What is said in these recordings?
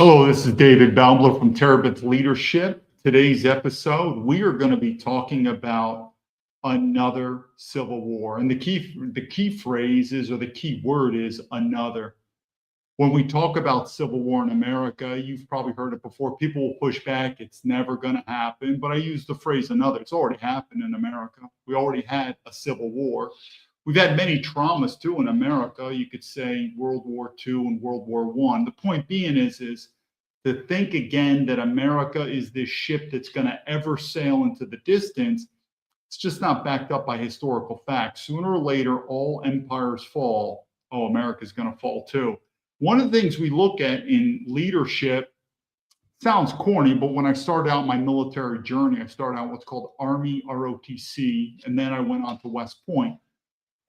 Hello, this is David Baumblatt from Terabit Leadership. Today's episode, we are going to be talking about another civil war. And the key phrase is, or the key word is another. When we talk about civil war in America, you've probably heard it before. People will push back. It's never going to happen. But I use the phrase another. It's already happened in America. We already had a civil war. We've had many traumas too in America. You could say World War II and World War I. The point being is to think again that America is this ship that's going to ever sail into the distance. It's just not backed up by historical facts. Sooner or later, all empires fall. Oh, America's going to fall too. One of the things we look at in leadership sounds corny, but when I started out my military journey, I started out what's called Army ROTC, and then I went on to West Point.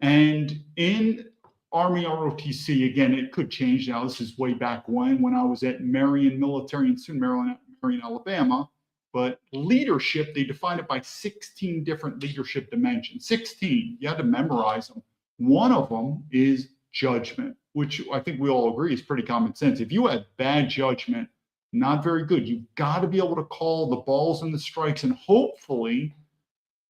And in Army ROTC, again, it could change now. This is way back when I was at Marion Military in Marion, Alabama. But leadership, they define it by 16 different leadership dimensions. 16, you had to memorize them. One of them is judgment, which I think we all agree is pretty common sense. If you have bad judgment, not very good. You've got to be able to call the balls and the strikes, and hopefully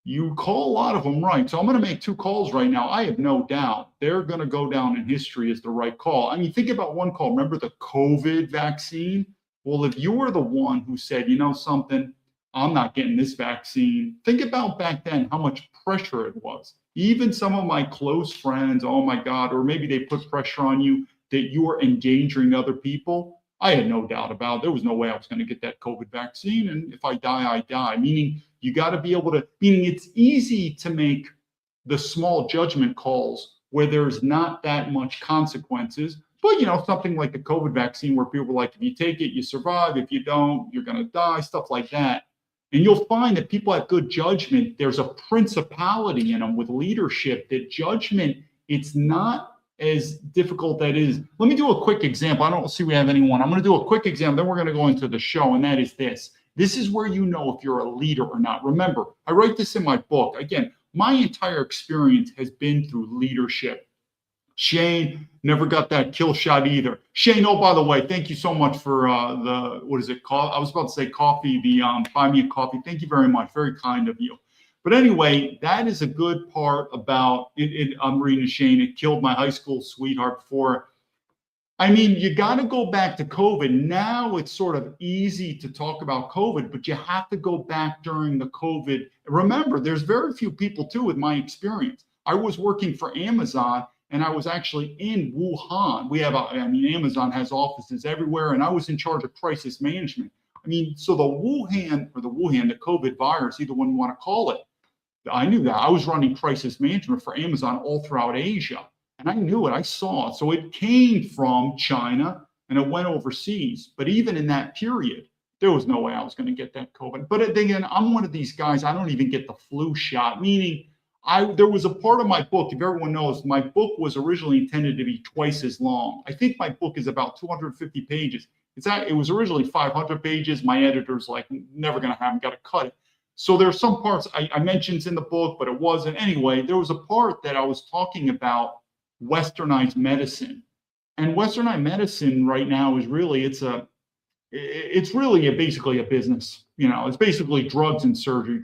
you call a lot of them right. So I'm going to make two calls right now. I have no doubt they're going to go down in history as the right call. I mean, think about one call. Remember the COVID vaccine? Well, if you were the one who said, you know something, I'm not getting this vaccine. Think about back then how much pressure it was. Even some of my close friends, oh my God, or maybe they put pressure on you that you are endangering other people. I had no doubt about it. There was no way I was going to get that COVID vaccine. And if I die, I die. Meaning you got to be able to, meaning it's easy to make the small judgment calls where there's not that much consequences. But, you know, something like the COVID vaccine where people are like, if you take it, you survive. If you don't, you're going to die, stuff like that. And you'll find that people have good judgment. There's a principality in them with leadership that judgment, it's not as difficult that is. Let me do a quick example. I don't see we have anyone. I'm going to do a quick example. Then we're going to go into the show. And that is this. This is where you know if you're a leader or not. Remember, I write this in my book. Again, my entire experience has been through leadership. Shane never got that kill shot either. Shane, oh, by the way, thank you so much for the, what is it called? I was about to say coffee, the buy me a coffee. Thank you very much. Very kind of you. But anyway, that is a good part about it. I'm reading Shane. It killed my high school sweetheart before. I mean, you got to go back to COVID. Now it's sort of easy to talk about COVID, but you have to go back during the COVID. Remember, there's very few people too with my experience. I was working for Amazon and I was actually in Wuhan. Amazon has offices everywhere and I was in charge of crisis management. I mean, so the COVID virus, either one you want to call it, I knew that. I was running crisis management for Amazon all throughout Asia. And I knew it. I saw it. So it came from China and it went overseas. But even in that period, there was no way I was going to get that COVID. But again, I'm one of these guys, I don't even get the flu shot, meaning there was a part of my book, if everyone knows, my book was originally intended to be twice as long. I think my book is about 250 pages. It was originally 500 pages. My editor's like, never going to happen, got to cut it. So there are some parts I mentioned in the book, but it wasn't. Anyway, there was a part that I was talking about westernized medicine. And westernized medicine right now is really, basically a business. You know, it's basically drugs and surgery.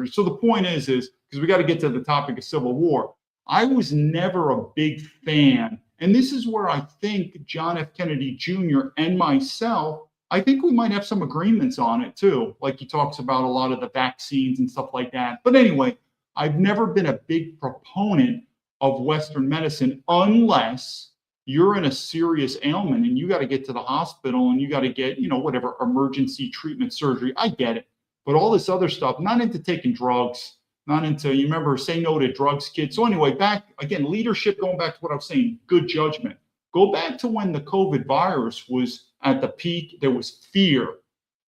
So the point is because we got to get to the topic of civil war. I was never a big fan. And this is where I think John F. Kennedy Jr. and myself, I think we might have some agreements on it too. Like he talks about a lot of the vaccines and stuff like that. But anyway, I've never been a big proponent of Western medicine unless you're in a serious ailment and you got to get to the hospital and you got to get, whatever emergency treatment surgery. I get it. But all this other stuff, not into taking drugs, not into, you remember, say no to drugs, kids. So anyway, back again, leadership, going back to what I was saying, good judgment. Go back to when the COVID virus was at the peak, there was fear.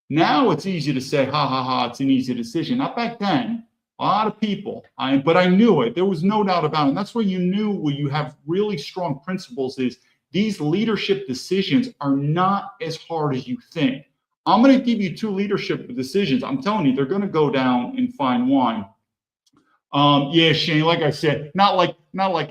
Now it's easy to say, it's an easy decision. Not back then. A lot of people, but I knew it. There was no doubt about it. And that's where you knew where you have really strong principles is these leadership decisions are not as hard as you think. I'm going to give you two leadership decisions. I'm telling you, they're going to go down in fine wine. Yeah, Shane, like I said, not like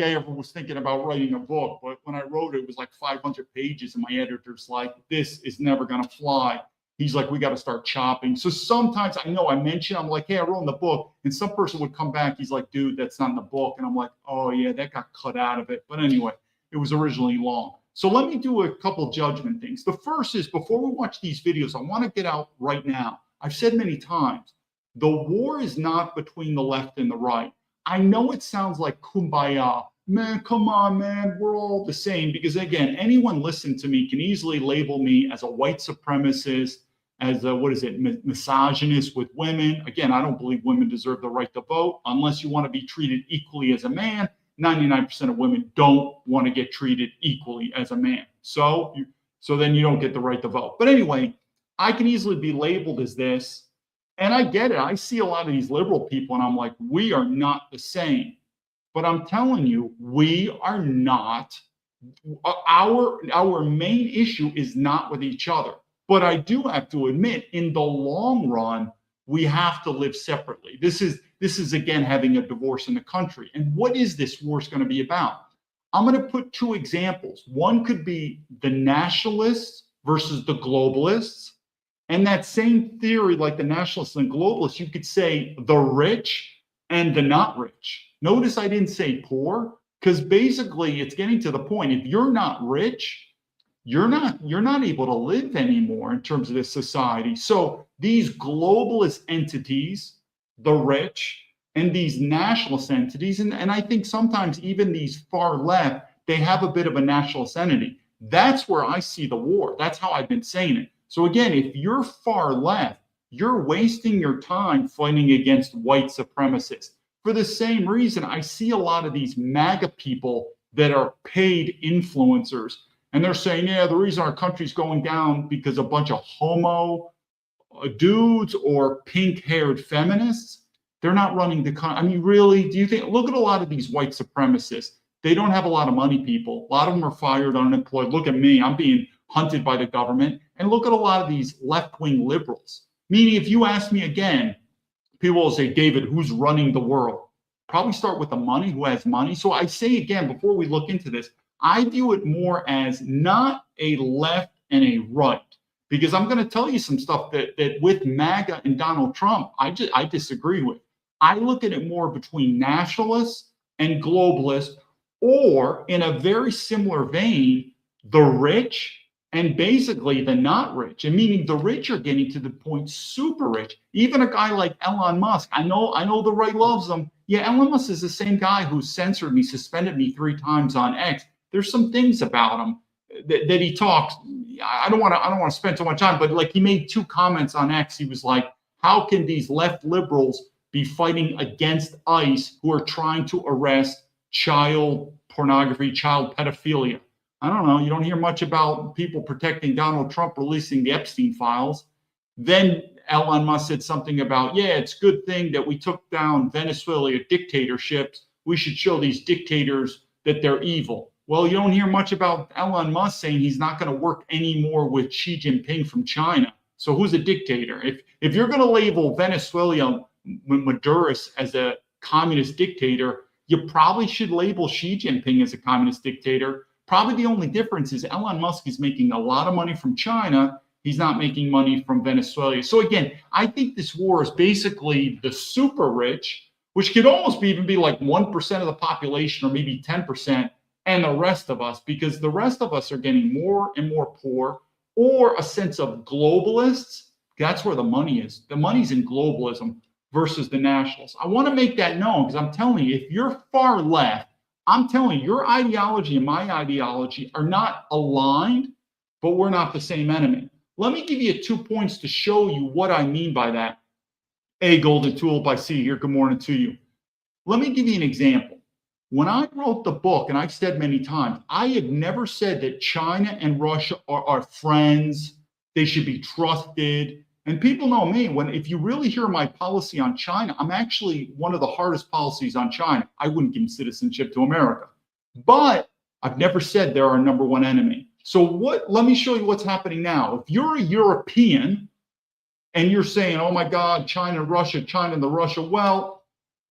I ever was thinking about writing a book, but when I wrote it, it was like 500 pages, and my editor's like, this is never gonna fly. He's like, we got to start chopping. So sometimes I know I mention, I'm like, hey, I wrote in the book, and some person would come back. He's like, dude, that's not in the book, and I'm like, oh yeah, that got cut out of it. But anyway, it was originally long. So let me do a couple judgment things. The first is before we watch these videos, I want to get out right now. I've said many times, the war is not between the left and the right. I know it sounds like kumbaya. Man, come on, man, we're all the same. Because again, anyone listening to me can easily label me as a white supremacist, as a, what is it, misogynist with women. Again, I don't believe women deserve the right to vote unless you want to be treated equally as a man. 99% of women don't want to get treated equally as a man. So then you don't get the right to vote. But anyway, I can easily be labeled as this. And I get it. I see a lot of these liberal people, and I'm like, we are not the same. But I'm telling you, we are not. Our main issue is not with each other. But I do have to admit, in the long run, we have to live separately. This is again having a divorce in the country. And what is this war going to be about? I'm going to put two examples. One could be the nationalists versus the globalists. And that same theory, like the nationalists and globalists, you could say the rich and the not rich. Notice I didn't say poor, because basically it's getting to the point. If you're not rich, you're not able to live anymore in terms of this society. So these globalist entities, the rich, and these nationalist entities, and I think sometimes even these far left, they have a bit of a nationalist entity. That's where I see the war. That's how I've been saying it. So again, if you're far left, you're wasting your time fighting against white supremacists. For the same reason, I see a lot of these MAGA people that are paid influencers, and they're saying, yeah, the reason our country's going down because a bunch of homo dudes or pink-haired feminists, they're not running the country. I mean, really, do you think, look at a lot of these white supremacists. They don't have a lot of money, people. A lot of them are fired, unemployed. Look at me. I'm being hunted by the government. And look at a lot of these left-wing liberals. Meaning, if you ask me again, people will say, David, who's running the world? Probably start with the money, who has money. So I say again, before we look into this, I view it more as not a left and a right. Because I'm going to tell you some stuff that with MAGA and Donald Trump, I disagree with. I look at it more between nationalists and globalists, or in a very similar vein, the rich and basically the not rich. And meaning the rich are getting to the point super rich. Even a guy like Elon Musk, I know the right loves him. Yeah, Elon Musk is the same guy who censored me, suspended me 3 times on X. There's some things about him that he talks. I don't want to spend too much time, but like he made 2 comments on X. He was like, how can these left liberals be fighting against ICE who are trying to arrest child pornography, child pedophilia? I don't know. You don't hear much about people protecting Donald Trump releasing the Epstein files. Then Elon Musk said something about, yeah, it's a good thing that we took down Venezuela dictatorships. We should show these dictators that they're evil. Well, you don't hear much about Elon Musk saying he's not going to work anymore with Xi Jinping from China. So who's a dictator? If you're going to label Venezuela Maduro's as a communist dictator, you probably should label Xi Jinping as a communist dictator. Probably the only difference is Elon Musk is making a lot of money from China. He's not making money from Venezuela. So again, I think this war is basically the super rich, which could almost even be like 1% of the population or maybe 10%, and the rest of us, because the rest of us are getting more and more poor, or a sense of globalists. That's where the money is. The money's in globalism versus the nationalists. I want to make that known because I'm telling you, if you're far left, I'm telling you, your ideology and my ideology are not aligned, but we're not the same enemy. Let me give you 2 points to show you what I mean by that. Hey, Golden Tulip, I see you here. Good morning to you. Let me give you an example. When I wrote the book, and I've said many times, I have never said that China and Russia are friends. They should be trusted. And people know me. If you really hear my policy on China, I'm actually one of the hardest policies on China. I wouldn't give citizenship to America. But I've never said they're our number one enemy. So let me show you what's happening now. If you're a European and you're saying, oh my God, China and the Russia, well,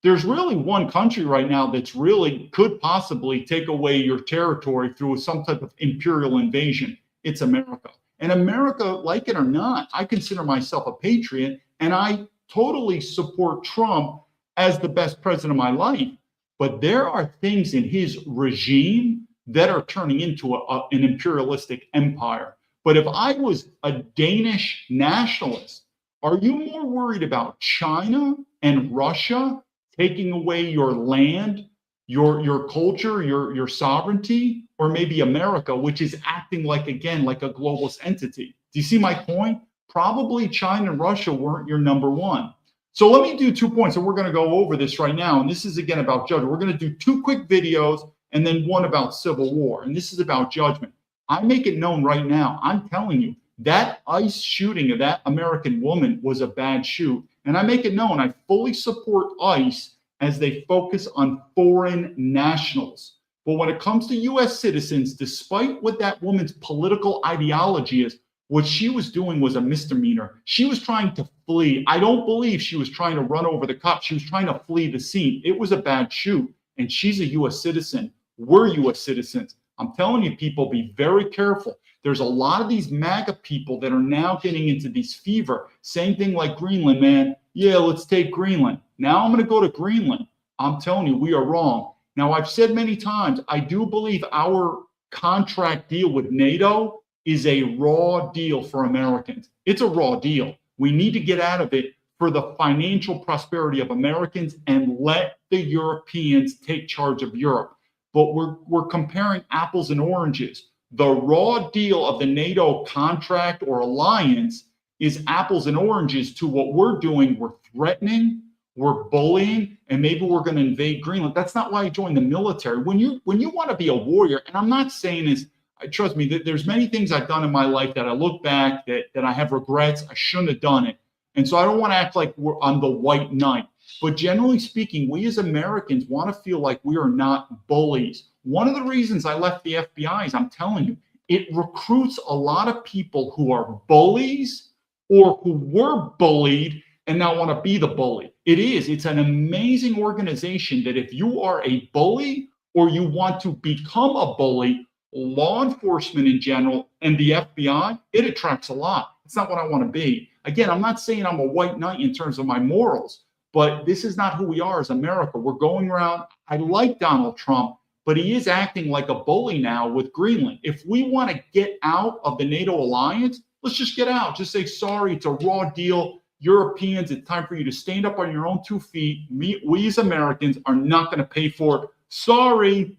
there's really one country right now that's really could possibly take away your territory through some type of imperial invasion. It's America. And America, like it or not, I consider myself a patriot and I totally support Trump as the best president of my life. But there are things in his regime that are turning into an imperialistic empire. But if I was a Danish nationalist, are you more worried about China and Russia taking away your land, your culture, your sovereignty, or maybe America, which is acting like, again, like a globalist entity? Do you see my point? Probably China and Russia weren't your number one. So let me do 2 points, and we're going to go over this right now. And this is, again, about judgment. We're going to do 2 quick videos and then one about civil war. And this is about judgment. I make it known right now, I'm telling you, that ICE shooting of that American woman was a bad shoot. And I make it known, I fully support ICE as they focus on foreign nationals. But when it comes to US citizens, despite what that woman's political ideology is, what she was doing was a misdemeanor. She was trying to flee. I don't believe she was trying to run over the cops. She was trying to flee the scene. It was a bad shoot. And she's a US citizen. We're US citizens. I'm telling you, people, be very careful. There's a lot of these MAGA people that are now getting into these fever. Same thing like Greenland, man. Yeah, let's take Greenland. Now I'm going to go to Greenland. I'm telling you, we are wrong. Now, I've said many times, I do believe our contract deal with NATO is a raw deal for Americans. It's a raw deal. We need to get out of it for the financial prosperity of Americans and let the Europeans take charge of Europe. But we're comparing apples and oranges. The raw deal of the NATO contract or alliance is apples and oranges to what we're doing. We're threatening, we're bullying, and maybe we're going to invade Greenland. That's not why you join the military. When you want to be a warrior, and I'm not saying this, trust me, there's many things I've done in my life that I look back that I have regrets. I shouldn't have done it. And so I don't want to act like I'm the white knight. But generally speaking, we as Americans want to feel like we are not bullies. One of the reasons I left the FBI is, I'm telling you, it recruits a lot of people who are bullies or who were bullied and now want to be the bully. It's an amazing organization that if you are a bully or you want to become a bully, law enforcement in general and the FBI, it attracts a lot. It's not what I want to be. Again, I'm not saying I'm a white knight in terms of my morals, but this is not who we are as America. We're going around. I like Donald Trump, but he is acting like a bully now with Greenland. If we want to get out of the NATO alliance, let's just get out. Just say, sorry, it's a raw deal. Europeans, it's time for you to stand up on your own 2 feet. We as Americans are not going to pay for it. Sorry.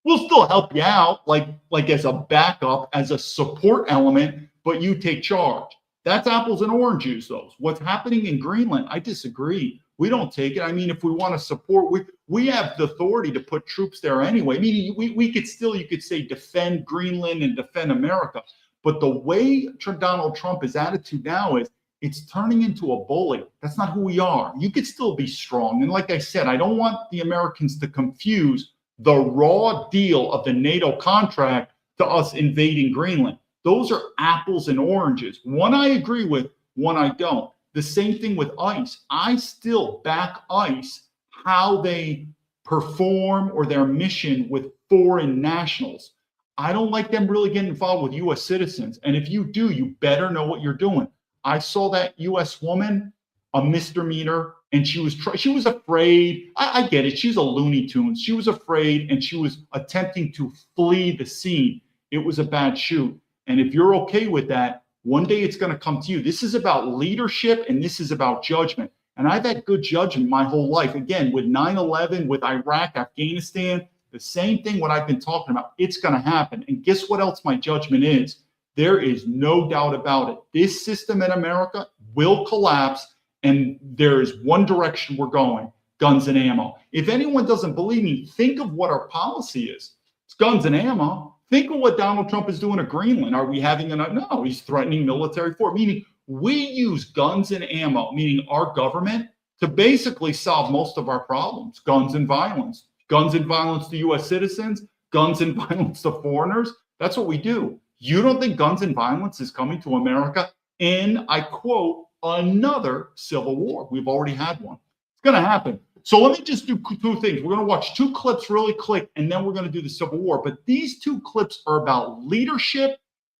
We'll still help you out, like as a backup, as a support element, but you take charge. That's apples and oranges, though. What's happening in Greenland, I disagree. We don't take it. I mean, if we want to support, we have the authority to put troops there anyway. I mean, we could still, you could say, defend Greenland and defend America. But the way Donald Trump's attitude now is, it's turning into a bully. That's not who we are. You could still be strong. And like I said, I don't want the Americans to confuse the raw deal of the NATO contract to us invading Greenland. Those are apples and oranges. One I agree with, one I don't. The same thing with ICE. I still back ICE, how they perform or their mission with foreign nationals. I don't like them really getting involved with US citizens. And if you do, you better know what you're doing. I saw that US woman, a misdemeanor, and she was afraid. I get it. She's a Looney Tunes. She was afraid and she was attempting to flee the scene. It was a bad shoot. And if you're okay with that, one day it's going to come to you. This is about leadership and this is about judgment. And I've had good judgment my whole life. Again, with 9/11, with Iraq, Afghanistan, the same thing what I've been talking about. It's going to happen. And guess what else my judgment is? There is no doubt about it. This system in America will collapse. And there is one direction we're going, guns and ammo. If anyone doesn't believe me, think of what our policy is. It's guns and ammo. Think of what Donald Trump is doing to Greenland. Are we having no, he's threatening military force, meaning we use guns and ammo, meaning our government, to basically solve most of our problems. Guns and violence to US citizens, guns and violence to foreigners. That's what we do. You don't think guns and violence is coming to America? And I quote, another civil war. We've already had one. It's going to happen. So let me just do two things. We're going to watch two clips really quick, and then we're going to do the Civil War. But these two clips are about leadership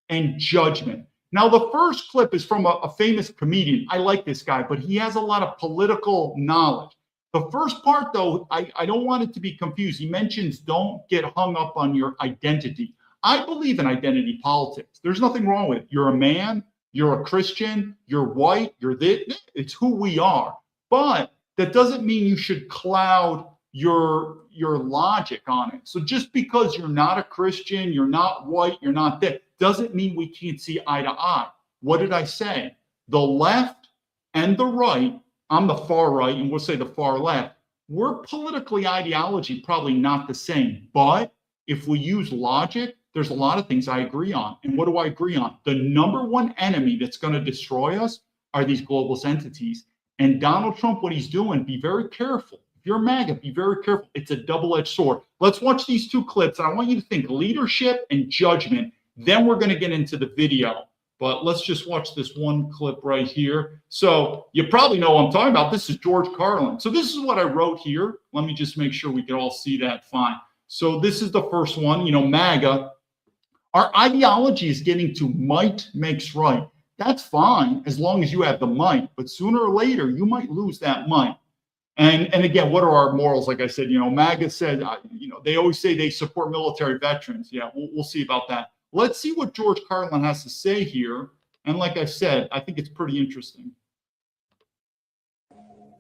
and judgment. Now, the first clip is from a famous comedian. I like this guy, but he has a lot of political knowledge. The first part, though, I don't want it to be confused. He mentions don't get hung up on your identity. I believe in identity politics. There's nothing wrong with it. You're a man, you're a Christian, you're white, you're this. It's who we are. But that doesn't mean you should cloud your logic on it. So just because you're not a Christian, you're not white, you're not that, doesn't mean we can't see eye to eye. What did I say? The left and the right, I'm the far right, and we'll say the far left, we're politically ideology probably not the same. But if we use logic, there's a lot of things I agree on. And what do I agree on? The number one enemy that's going to destroy us are these globalist entities. And Donald Trump, what he's doing, be very careful. If you're MAGA, be very careful. It's a double-edged sword. Let's watch these two clips. I want you to think leadership and judgment. Then we're going to get into the video. But let's just watch this one clip right here. So you probably know what I'm talking about. This is George Carlin. So this is what I wrote here. Let me just make sure we can all see that fine. So this is the first one, MAGA. Our ideology is getting to might makes right. That's fine as long as you have the might, but sooner or later you might lose that might. And again, what are our morals? Like I said, MAGA said, they always say they support military veterans. Yeah, we'll see about that. Let's see what George Carlin has to say here. And like I said, I think it's pretty interesting.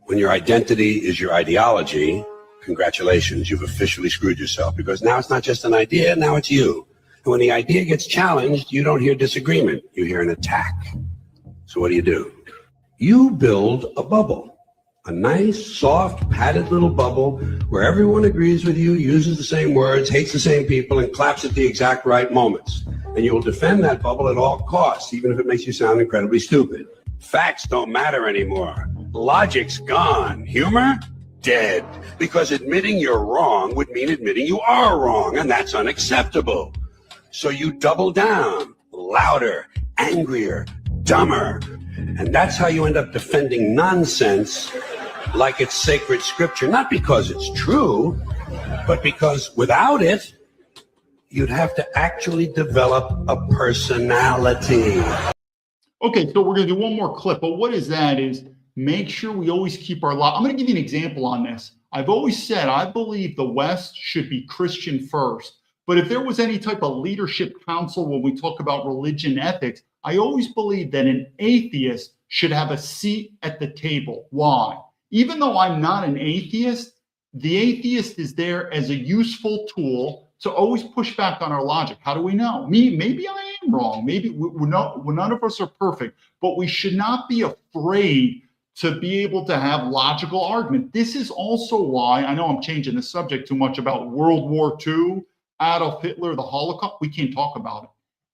When your identity is your ideology, congratulations, you've officially screwed yourself, because now it's not just an idea, now it's you. And when the idea gets challenged, you don't hear disagreement, you hear an attack. So what do? You build a bubble, a nice, soft, padded little bubble where everyone agrees with you, uses the same words, hates the same people, and claps at the exact right moments. And you will defend that bubble at all costs, even if it makes you sound incredibly stupid. Facts don't matter anymore. Logic's gone. Humor? Dead. Because admitting you're wrong would mean admitting you are wrong, and that's unacceptable. So you double down, louder, angrier, dumber. And that's how you end up defending nonsense like it's sacred scripture. Not because it's true, but because without it, you'd have to actually develop a personality. Okay, so we're going to do one more clip, but what is that is make sure we always keep our I'm going to give you an example on this. I've always said I believe the West should be Christian first. But if there was any type of leadership council when we talk about religion ethics, I always believe that an atheist should have a seat at the table. Why? Even though I'm not an atheist, the atheist is there as a useful tool to always push back on our logic. How do we know? Maybe I am wrong. Maybe none of us are perfect, but we should not be afraid to be able to have logical argument. This is also why, I know I'm changing the subject too much about World War II, Adolf Hitler, the Holocaust, we can't talk about it.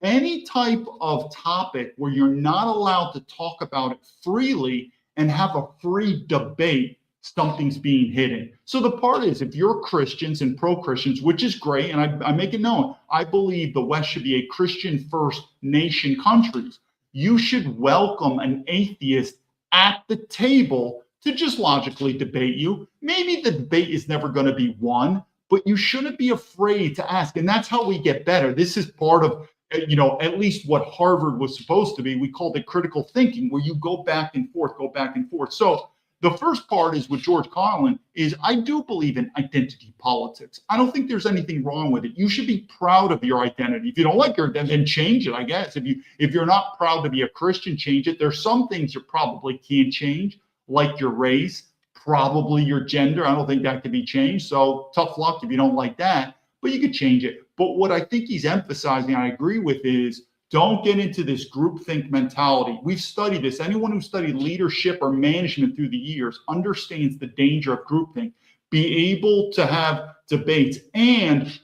Any type of topic where you're not allowed to talk about it freely and have a free debate, something's being hidden. So the part is, if you're Christians and pro-Christians, which is great, and I make it known, I believe the West should be a Christian first nation countries. You should welcome an atheist at the table to just logically debate you. Maybe the debate is never going to be won, but you shouldn't be afraid to ask. And that's how we get better. This is part of, at least what Harvard was supposed to be. We called it critical thinking, where you go back and forth. So the first part is with George Carlin is I do believe in identity politics. I don't think there's anything wrong with it. You should be proud of your identity. If you don't like your identity, then change it, I guess. If you're not proud to be a Christian, change it. There's some things you probably can't change, like your race, probably your gender. I don't think that can be changed. So tough luck if you don't like that, but you could change it. But what I think he's emphasizing, I agree with, is don't get into this groupthink mentality. We've studied this. Anyone who studied leadership or management through the years understands the danger of groupthink. Be able to have debates. And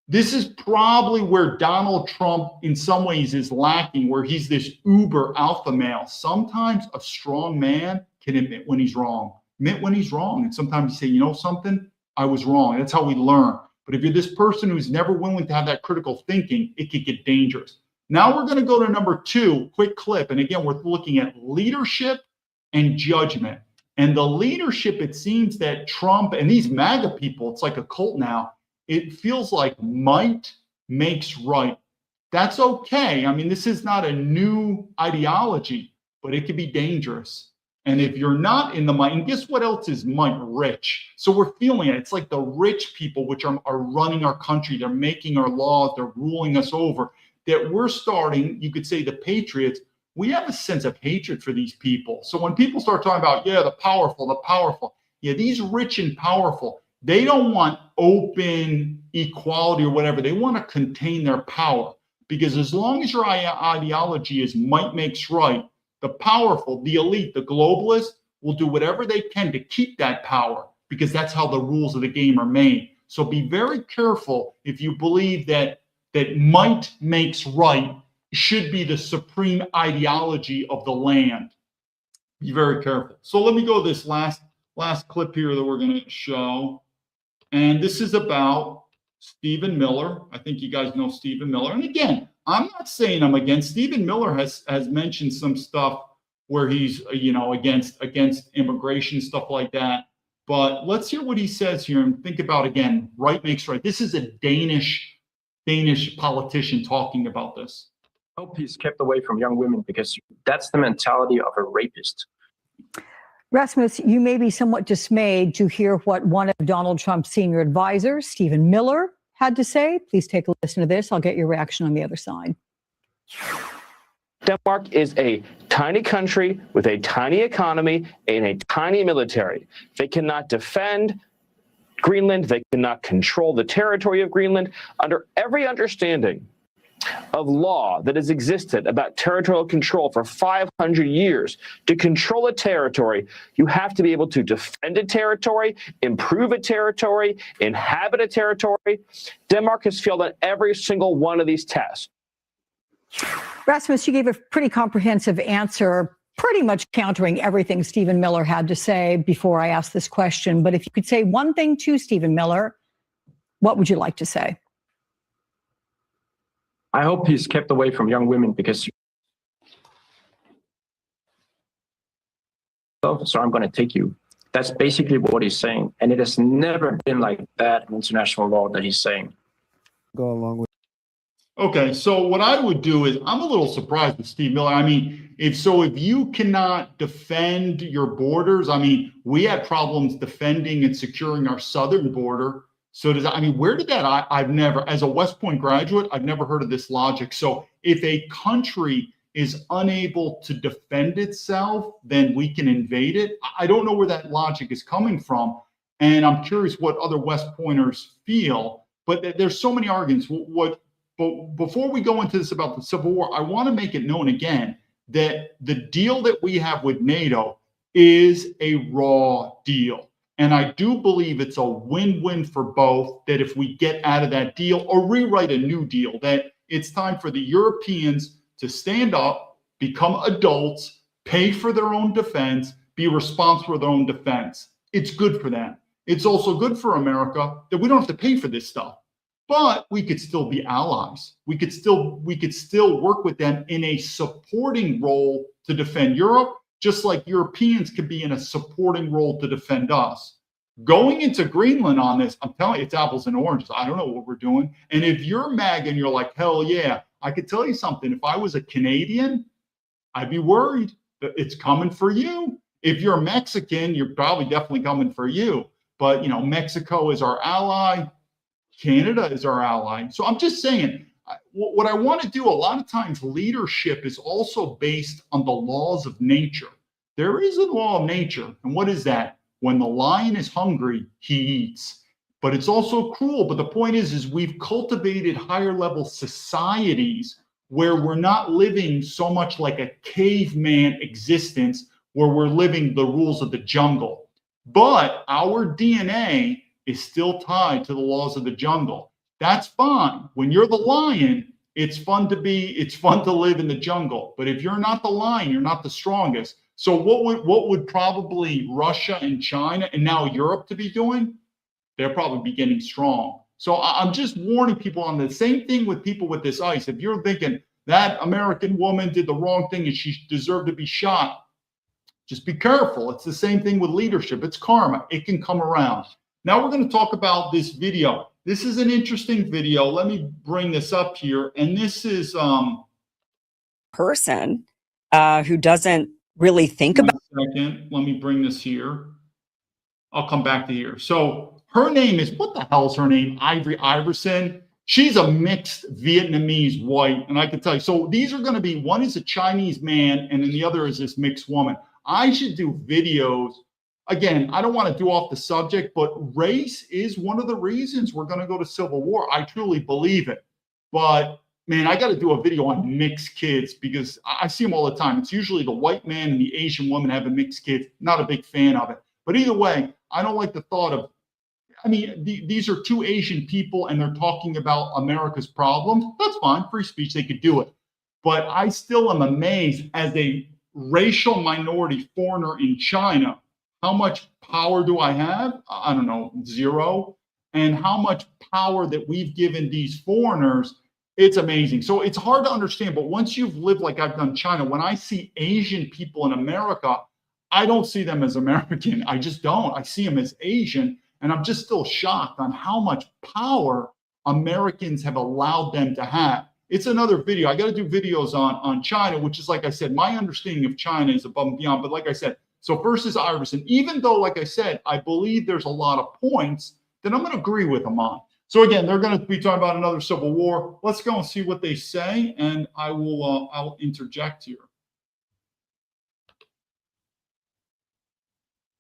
this is probably where Donald Trump in some ways is lacking, where he's this uber alpha male. Sometimes a strong man can admit when he's wrong. And sometimes you say, you know something, I was wrong. That's how we learn. But if you're this person who's never willing to have that critical thinking, it could get dangerous. Now we're going to go to number 2, quick clip. And again, we're looking at leadership and judgment. And the leadership, it seems that Trump and these MAGA people, it's like a cult now. It feels like might makes right. That's okay. I mean, this is not a new ideology, but it can be dangerous. And if you're not in the might, and guess what else is might? Rich. So we're feeling it. It's like the rich people, which are running our country. They're making our laws. They're ruling us over. That we're starting, you could say the patriots, we have a sense of hatred for these people. So when people start talking about, yeah, the powerful, yeah, these rich and powerful, they don't want open equality or whatever. They want to contain their power. Because as long as your ideology is might makes right, the powerful, the elite, the globalists will do whatever they can to keep that power, because that's how the rules of the game are made. So be very careful if you believe that might makes right should be the supreme ideology of the land. Be very careful. So let me go to this last clip here that we're going to show. And this is about Stephen Miller. I think you guys know Stephen Miller. And again, I'm not saying I'm against. Stephen Miller has mentioned some stuff where he's, against immigration, stuff like that. But let's hear what he says here and think about, again, right makes right. This is a Danish politician talking about this. I hope he's kept away from young women, because that's the mentality of a rapist. Rasmus, you may be somewhat dismayed to hear what one of Donald Trump's senior advisors, Stephen Miller, had to say. Please take a listen to this. I'll get your reaction on the other side. Denmark is a tiny country with a tiny economy and a tiny military. They cannot defend Greenland. They cannot control the territory of Greenland. Under every understanding of law that has existed about territorial control for 500 years, to control a territory, you have to be able to defend a territory, improve a territory, inhabit a territory. Denmark has failed on every single one of these tests. Rasmus, you gave a pretty comprehensive answer, pretty much countering everything Stephen Miller had to say before I asked this question. But if you could say one thing to Stephen Miller, what would you like to say? I hope he's kept away from young women, because so I'm going to take you. That's basically what he's saying. And it has never been like that in international law that he's saying. Go along with. Okay, so what I would do is, I'm a little surprised with Steve Miller. I mean, if you cannot defend your borders, I mean, we had problems defending and securing our southern border. So where did that, I've never, as a West Point graduate, I've never heard of this logic. So if a country is unable to defend itself, then we can invade it. I don't know where that logic is coming from. And I'm curious what other West Pointers feel, but there's so many arguments. But before we go into this about the Civil War, I want to make it known again that the deal that we have with NATO is a raw deal. And I do believe it's a win-win for both, that if we get out of that deal or rewrite a new deal, that it's time for the Europeans to stand up, become adults, pay for their own defense, be responsible for their own defense. It's good for them. It's also good for America that we don't have to pay for this stuff. But we could still be allies. We could still work with them in a supporting role to defend Europe, just like Europeans could be in a supporting role to defend us. Going into Greenland on this, I'm telling you, it's apples and oranges. I don't know what we're doing. And if you're MAGA and you're like, hell yeah, I could tell you something. If I was a Canadian, I'd be worried that it's coming for you. If you're Mexican, you're probably definitely coming for you. But, Mexico is our ally. Canada is our ally. So I'm just saying, what I want to do, a lot of times leadership is also based on the laws of nature. There is a law of nature. And what is that? When the lion is hungry, he eats. But it's also cruel. But the point is we've cultivated higher level societies where we're not living so much like a caveman existence, where we're living the rules of the jungle. But our DNA is still tied to the laws of the jungle. That's fine. When you're the lion, it's fun to live in the jungle. But if you're not the lion, you're not the strongest. So what would probably Russia and China and now Europe to be doing? They'll probably be getting strong. So I'm just warning people on the same thing with people with this ICE. If you're thinking that American woman did the wrong thing and she deserved to be shot, Just be careful. It's the same thing with leadership. It's karma. It can come around. Now we're going to talk about this video. This is an interesting video. Let me bring this up here. And this is person who doesn't really think one about. second. Let me bring this here. I'll come back to here. So her name is, what the hell is her name? Ivory Iverson. She's a mixed Vietnamese white. And I can tell you, so these are going to be, one is a Chinese man and then the other is this mixed woman. I should do videos. Again, I don't want to do off the subject, but race is one of the reasons we're going to go to civil war. I truly believe it. But man, I got to do a video on mixed kids because I see them all the time. It's usually the white man and the Asian woman having mixed kids. Not a big fan of it. But either way, I don't like the thought of, I mean, these are two Asian people and they're talking about America's problems. That's fine. Free speech. They could do it. But I still am amazed as a racial minority foreigner in China. How much power do I have? I don't know, 0. And how much power that we've given these foreigners, it's amazing. So it's hard to understand, but once you've lived like I've done China, when I see Asian people in America, I don't see them as American. I just don't. I see them as Asian. And I'm just still shocked on how much power Americans have allowed them to have. It's another video. I got to do videos on China, which is, like I said, my understanding of China is above and beyond. But like I said, so first is Iverson. Even though, like I said, I believe there's a lot of points that I'm going to agree with them on. So again, they're going to be talking about another civil war. Let's go and see what they say, and I'll interject here.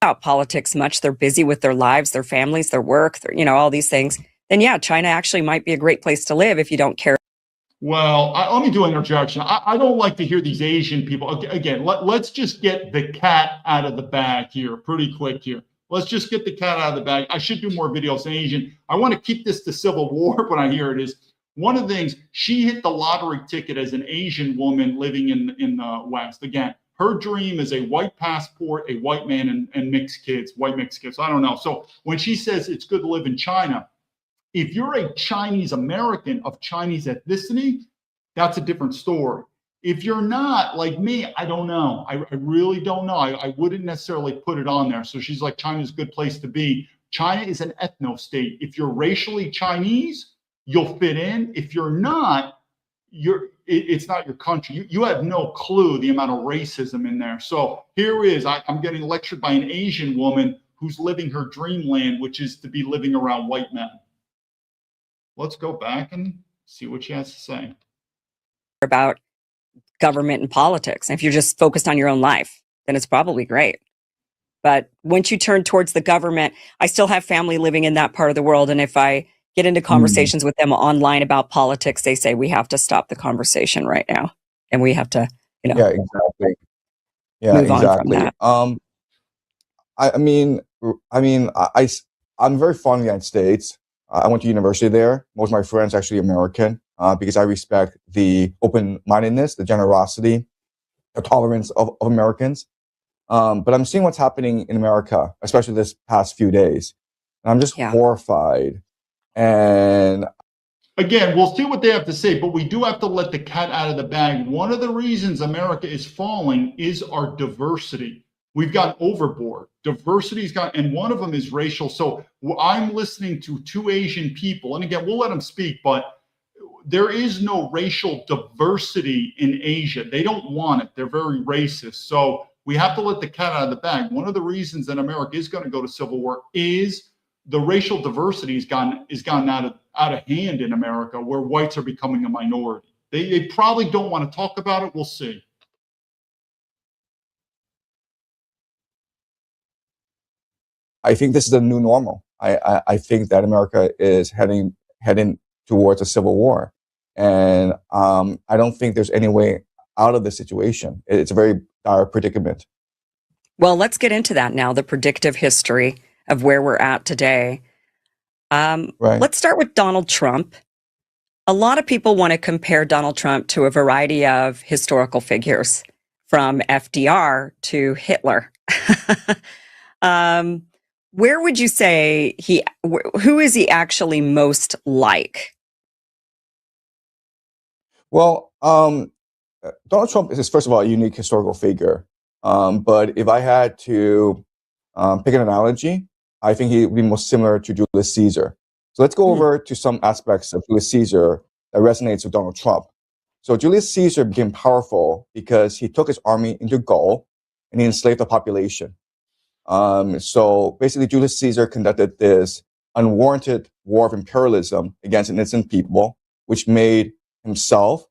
About politics much. They're busy with their lives, their families, their work, all these things. Then yeah, China actually might be a great place to live if you don't care. Well, let me do an interjection. I don't like to hear these Asian people. Okay, again, let's just get the cat out of the bag here pretty quick here. Let's just get the cat out of the bag. I should do more videos on Asian. I want to keep this to civil war, but I hear it is. One of the things, she hit the lottery ticket as an Asian woman living in the West. Again, her dream is a white passport, a white man, and mixed kids, white mixed kids. I don't know. So when she says it's good to live in China, if you're a Chinese American of Chinese ethnicity, that's a different story. If you're not, like me, I don't know. I really don't know. I wouldn't necessarily put it on there. So she's like, China's a good place to be. China is an ethno state. If you're racially Chinese, you'll fit in. If you're not, it's not your country. You have no clue the amount of racism in there. So here is, I'm getting lectured by an Asian woman who's living her dreamland, which is to be living around white men. Let's go back and see what she has to say about government and politics. And if you're just focused on your own life, then it's probably great. But once you turn towards the government, I still have family living in that part of the world. And if I get into conversations with them online about politics, they say we have to stop the conversation right now. And we have to, Yeah, exactly. Yeah, move on from exactly. that. I'm very fond of the United States. I went to university there. Most of my friends are actually American because I respect the open-mindedness, the generosity, the tolerance of Americans. But I'm seeing what's happening in America, especially this past few days. And I'm just horrified. And again, we'll see what they have to say, but we do have to let the cat out of the bag. One of the reasons America is falling is our diversity. We've gone overboard. Diversity's got, and one of them is racial. So I'm listening to two Asian people, and again, we'll let them speak, but there is no racial diversity in Asia. They don't want it. They're very racist. So we have to let the cat out of the bag. One of the reasons that America is going to go to civil war is the racial diversity has gone out of hand in America, where whites are becoming a minority. They probably don't want to talk about it. We'll see. I think this is a new normal. I think that America is heading towards a civil war. And I don't think there's any way out of this situation. It's a very dire predicament. Well, let's get into that now, the predictive history of where we're at today. Right. Let's start with Donald Trump. A lot of people want to compare Donald Trump to a variety of historical figures, from FDR to Hitler. Where would you say who is he actually most like? Well, Donald Trump is, first of all, a unique historical figure. But if I had to pick an analogy, I think he would be most similar to Julius Caesar. So let's go over to some aspects of Julius Caesar that resonates with Donald Trump. So Julius Caesar became powerful because he took his army into Gaul and he enslaved the population. So basically, Julius Caesar conducted this unwarranted war of imperialism against innocent people, which made himself.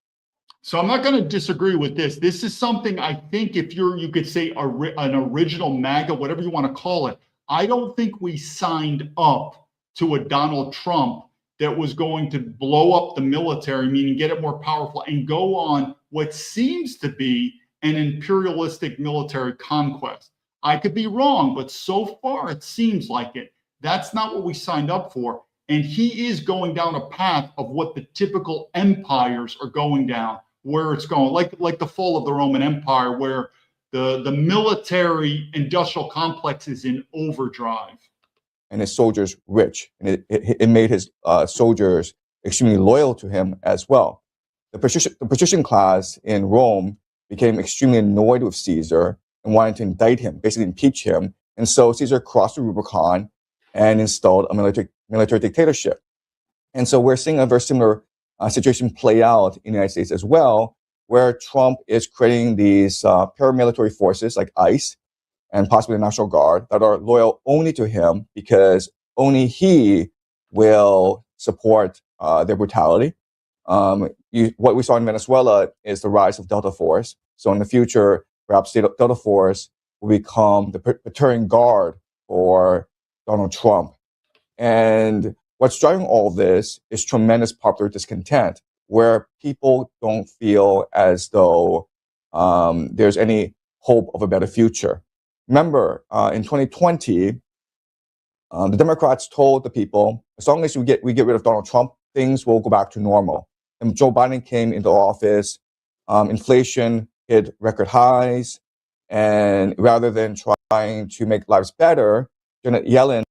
So I'm not going to disagree with this. This is something I think if you could say an original MAGA, whatever you want to call it, I don't think we signed up to a Donald Trump that was going to blow up the military, meaning get it more powerful and go on what seems to be an imperialistic military conquest. I could be wrong, but so far it seems like it. That's not what we signed up for. And he is going down a path of what the typical empires are going down, where it's going, like the fall of the Roman Empire, where the military industrial complex is in overdrive. And his soldiers rich. And it made his soldiers extremely loyal to him as well. The patrician class in Rome became extremely annoyed with Caesar and wanted to indict him, basically impeach him. And so Caesar crossed the Rubicon and installed a military dictatorship. And so we're seeing a very similar situation play out in the United States as well, where Trump is creating these paramilitary forces like ICE and possibly the National Guard that are loyal only to him because only he will support their brutality. What we saw in Venezuela is the rise of Delta Force. So in the future, perhaps Delta Force will become the Praetorian Guard for Donald Trump. And what's driving all this is tremendous popular discontent, where people don't feel as though there's any hope of a better future. Remember, in 2020, the Democrats told the people, as long as we get rid of Donald Trump, things will go back to normal. And Joe Biden came into office, inflation hit record highs, and rather than trying to make lives better, Janet Yellen.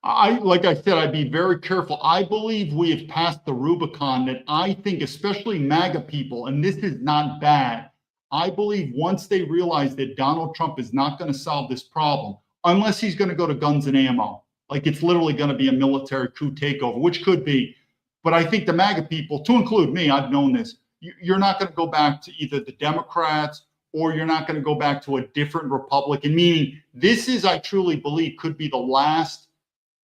Like I said, I'd be very careful. I believe we have passed the Rubicon that I think, especially MAGA people, and this is not bad. I believe once they realize that Donald Trump is not going to solve this problem, unless he's going to go to guns and ammo, like it's literally going to be a military coup takeover, which could be. But I think the MAGA people, to include me, I've known this, you're not going to go back to either the Democrats or you're not going to go back to a different Republican, meaning this is, I truly believe, could be the last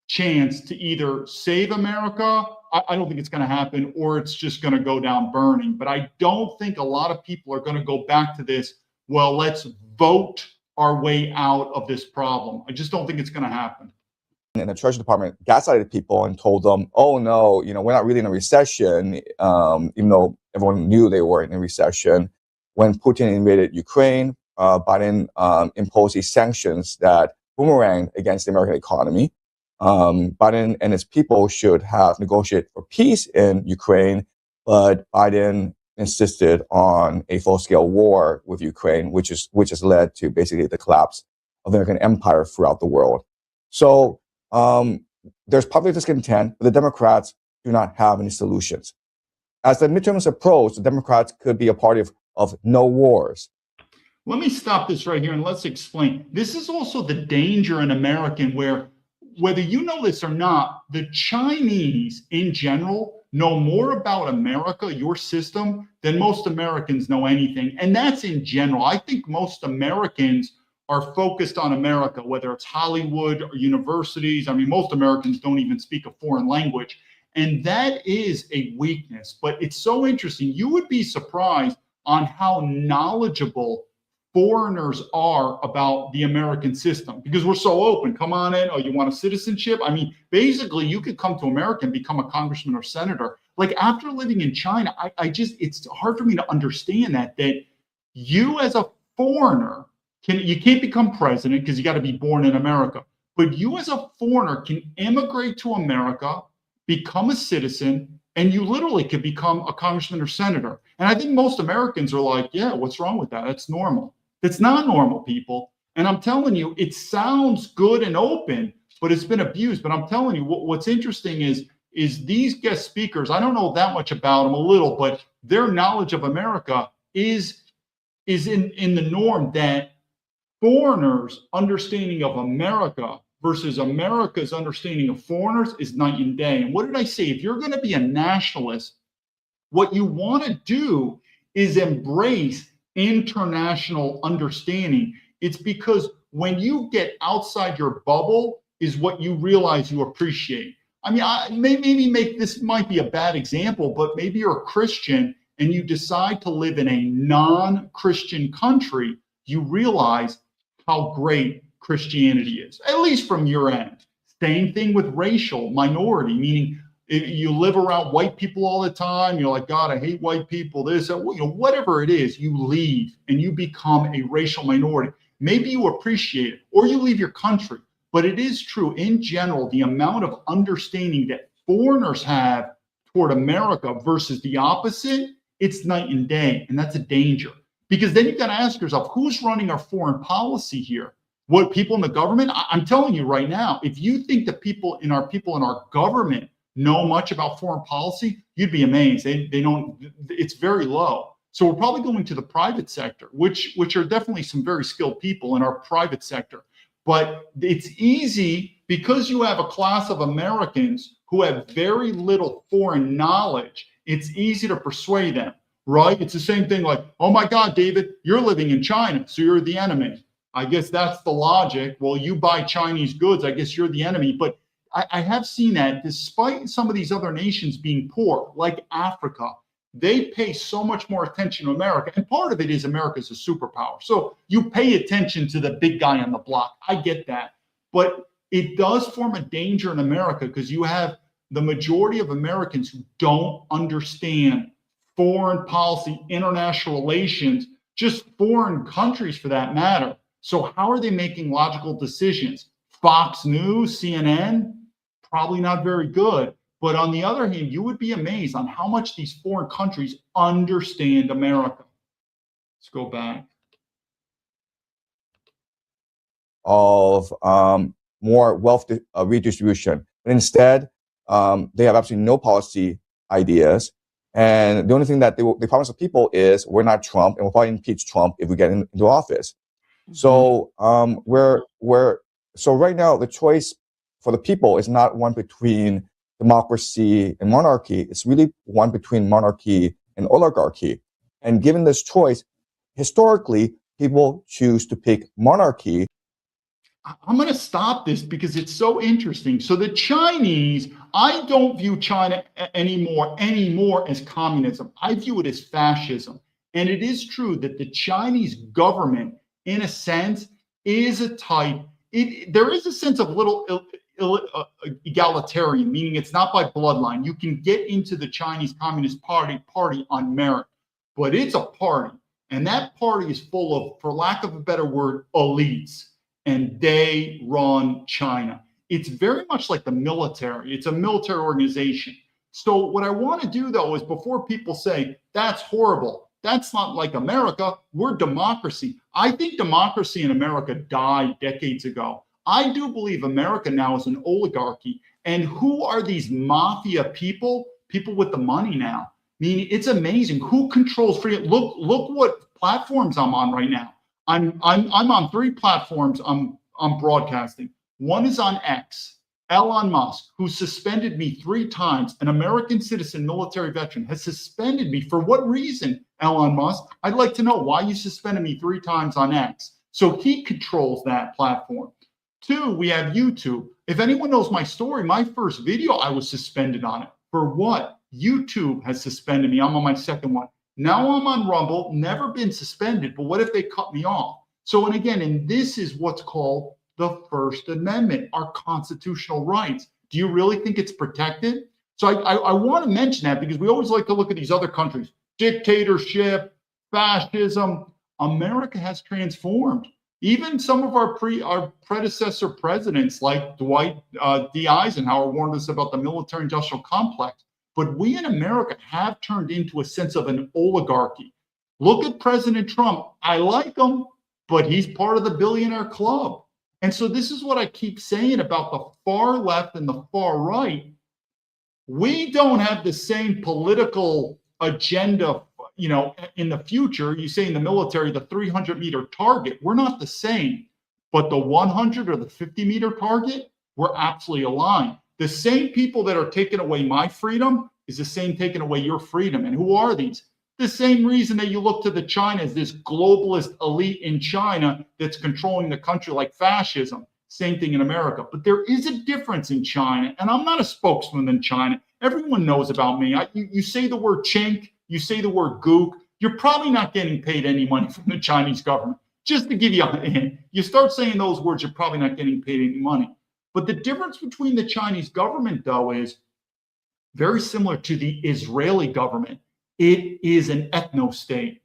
chance to either save America. I don't think it's going to happen, or it's just going to go down burning. But I don't think a lot of people are going to go back to this, well, let's vote our way out of this problem. I just don't think it's going to happen. And the Treasury Department gaslighted people and told them, oh, no, we're not really in a recession, even though everyone knew they were in a recession. When Putin invaded Ukraine, Biden imposed these sanctions that boomeranged against the American economy. Biden and his people should have negotiated for peace in Ukraine, but Biden insisted on a full-scale war with Ukraine, which has led to basically the collapse of the American empire throughout the world. So there's public discontent, but the Democrats do not have any solutions. As the midterms approach, the Democrats could be a party of no wars. Let me stop this right here and let's explain. This is also the danger in American where, whether you know this or not, the Chinese in general know more about America, your system, than most Americans know anything. And that's in general. I think most Americans are focused on America, whether it's Hollywood or universities. I mean, most Americans don't even speak a foreign language. And that is a weakness. But it's so interesting. You would be surprised on how knowledgeable foreigners are about the American system because we're so open. Come on in. Oh, you want a citizenship? I mean, basically, you could come to America and become a congressman or senator. Like after living in China, it's hard for me to understand that you as a foreigner you can't become president because you got to be born in America. But you as a foreigner can immigrate to America, become a citizen, and you literally could become a congressman or senator. And I think most Americans are like, yeah, what's wrong with that? That's normal. It's not normal, people. And I'm telling you, it sounds good and open, but it's been abused. But I'm telling you, what's interesting is these guest speakers, I don't know that much about them, a little, but their knowledge of America is in the norm that foreigners' understanding of America versus America's understanding of foreigners is night and day. And what did I say? If you're going to be a nationalist, what you want to do is embrace international understanding. It's because when you get outside your bubble is what you realize you appreciate. I mean, maybe this might be a bad example, but maybe you're a Christian and you decide to live in a non-Christian country, you realize how great Christianity is, at least from your end. Same thing with racial minority, meaning if you live around white people all the time, you're like, God, I hate white people, this, whatever it is, you leave and you become a racial minority. Maybe you appreciate it, or you leave your country. But it is true, in general, the amount of understanding that foreigners have toward America versus the opposite, it's night and day, and that's a danger. Because then you've got to ask yourself, who's running our foreign policy here? What, people in the government? I'm telling you right now, if you think the people in our government know much about foreign policy, you'd be amazed. They don't. It's very low. So we're probably going to the private sector, which are definitely some very skilled people in our private sector. But it's easy because you have a class of Americans who have very little foreign knowledge. It's easy to persuade them, right? It's the same thing like, oh my God, David, you're living in China, so you're the enemy. I guess that's the logic. Well, you buy Chinese goods, I guess you're the enemy. But I have seen that despite some of these other nations being poor, like Africa, they pay so much more attention to America. And part of it is America's a superpower. So you pay attention to the big guy on the block. I get that. But it does form a danger in America because you have the majority of Americans who don't understand foreign policy, international relations, just foreign countries for that matter. So how are they making logical decisions? Fox News, CNN, probably not very good. But on the other hand, you would be amazed on how much these foreign countries understand America. Let's go back. Of more wealth redistribution. But instead, they have absolutely no policy ideas. And the only thing that they promise the people is we're not Trump, and we'll probably impeach Trump if we get into office. Mm-hmm. So so right now, the choice for the people is not one between democracy and monarchy. It's really one between monarchy and oligarchy. And given this choice, historically, people choose to pick monarchy. I'm going to stop this because it's so interesting. So the Chinese, I don't view China anymore as communism. I view it as fascism. And it is true that the Chinese government, in a sense, is a type. There is a sense of little egalitarian, meaning it's not by bloodline. You can get into the Chinese Communist Party on merit, but it's a party. And that party is full of, for lack of a better word, elites. And they run China. It's very much like the military. It's a military organization. So what I want to do, though, is before people say, that's horrible, that's not like America, we're democracy. I think democracy in America died decades ago. I do believe America now is an oligarchy. And who are these mafia people? People with the money now. I mean, it's amazing. Who controls freedom? Look what platforms I'm on right now. I'm on 3 platforms I'm broadcasting. One is on X. Elon Musk, who suspended me 3 times, an American citizen, military veteran, has suspended me. For what reason, Elon Musk? I'd like to know why you suspended me 3 times on X. So he controls that platform. 2, we have YouTube. If anyone knows my story, my first video, I was suspended on it. For what? YouTube has suspended me. I'm on my second one. Now I'm on Rumble, never been suspended, but what if they cut me off? So, and again, and this is what's called the First Amendment, our constitutional rights. Do you really think it's protected? So I want to mention that because we always like to look at these other countries, dictatorship, fascism. America has transformed. Even some of our predecessor presidents like Dwight D. Eisenhower warned us about the military-industrial complex. But we in America have turned into a sense of an oligarchy. Look at President Trump. I like him, but he's part of the billionaire club. And so this is what I keep saying about the far left and the far right. We don't have the same political agenda in the future, you say in the military, the 300-meter target, we're not the same. But the 100 or the 50-meter target, we're absolutely aligned. The same people that are taking away my freedom is the same taking away your freedom. And who are these? The same reason that you look to the China as this globalist elite in China that's controlling the country like fascism. Same thing in America. But there is a difference in China. And I'm not a spokesman in China. Everyone knows about me. You say the word chink, you say the word gook, you're probably not getting paid any money from the Chinese government. Just to give you a hint, you start saying those words, you're probably not getting paid any money. But the difference between the Chinese government, though, is very similar to the Israeli government. It is an ethno-state.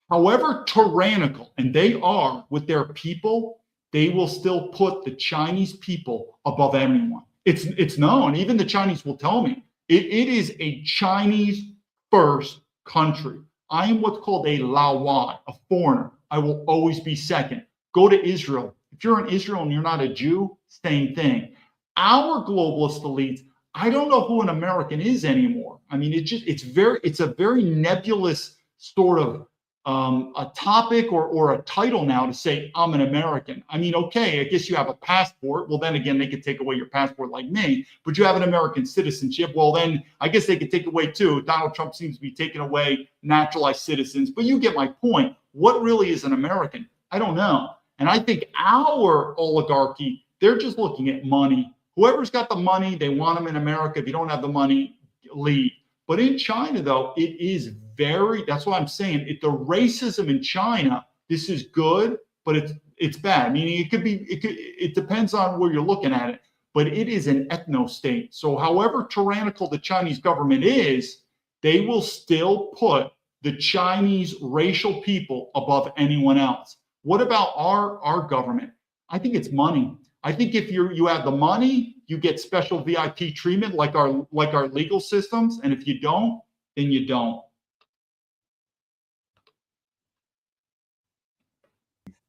However tyrannical, and they are with their people, they will still put the Chinese people above anyone. It's known. Even the Chinese will tell me. It is a Chinese first country. I am what's called a Laowai, a foreigner. I will always be second. Go to Israel. If you're in Israel and you're not a Jew, same thing. Our globalist elites, I don't know who an American is anymore. I mean, it's a very nebulous sort of a topic or a title now to say I'm an American. I mean, okay, I guess you have a passport. Well, then again, they could take away your passport like me, but you have an American citizenship. Well, then I guess they could take away too. Donald Trump seems to be taking away naturalized citizens, but you get my point. What really is an American? I don't know. And I think our oligarchy, they're just looking at money. Whoever's got the money, they want them in America. If you don't have the money, leave. But in China, though, it is that's why I'm saying the racism in China, this is good, but it's bad. Meaning it depends on where you're looking at it, but it is an ethno-state. So however tyrannical the Chinese government is, they will still put the Chinese racial people above anyone else. What about our government? I think it's money. I think if you have the money, you get special VIP treatment like our legal systems, and if you don't, then you don't.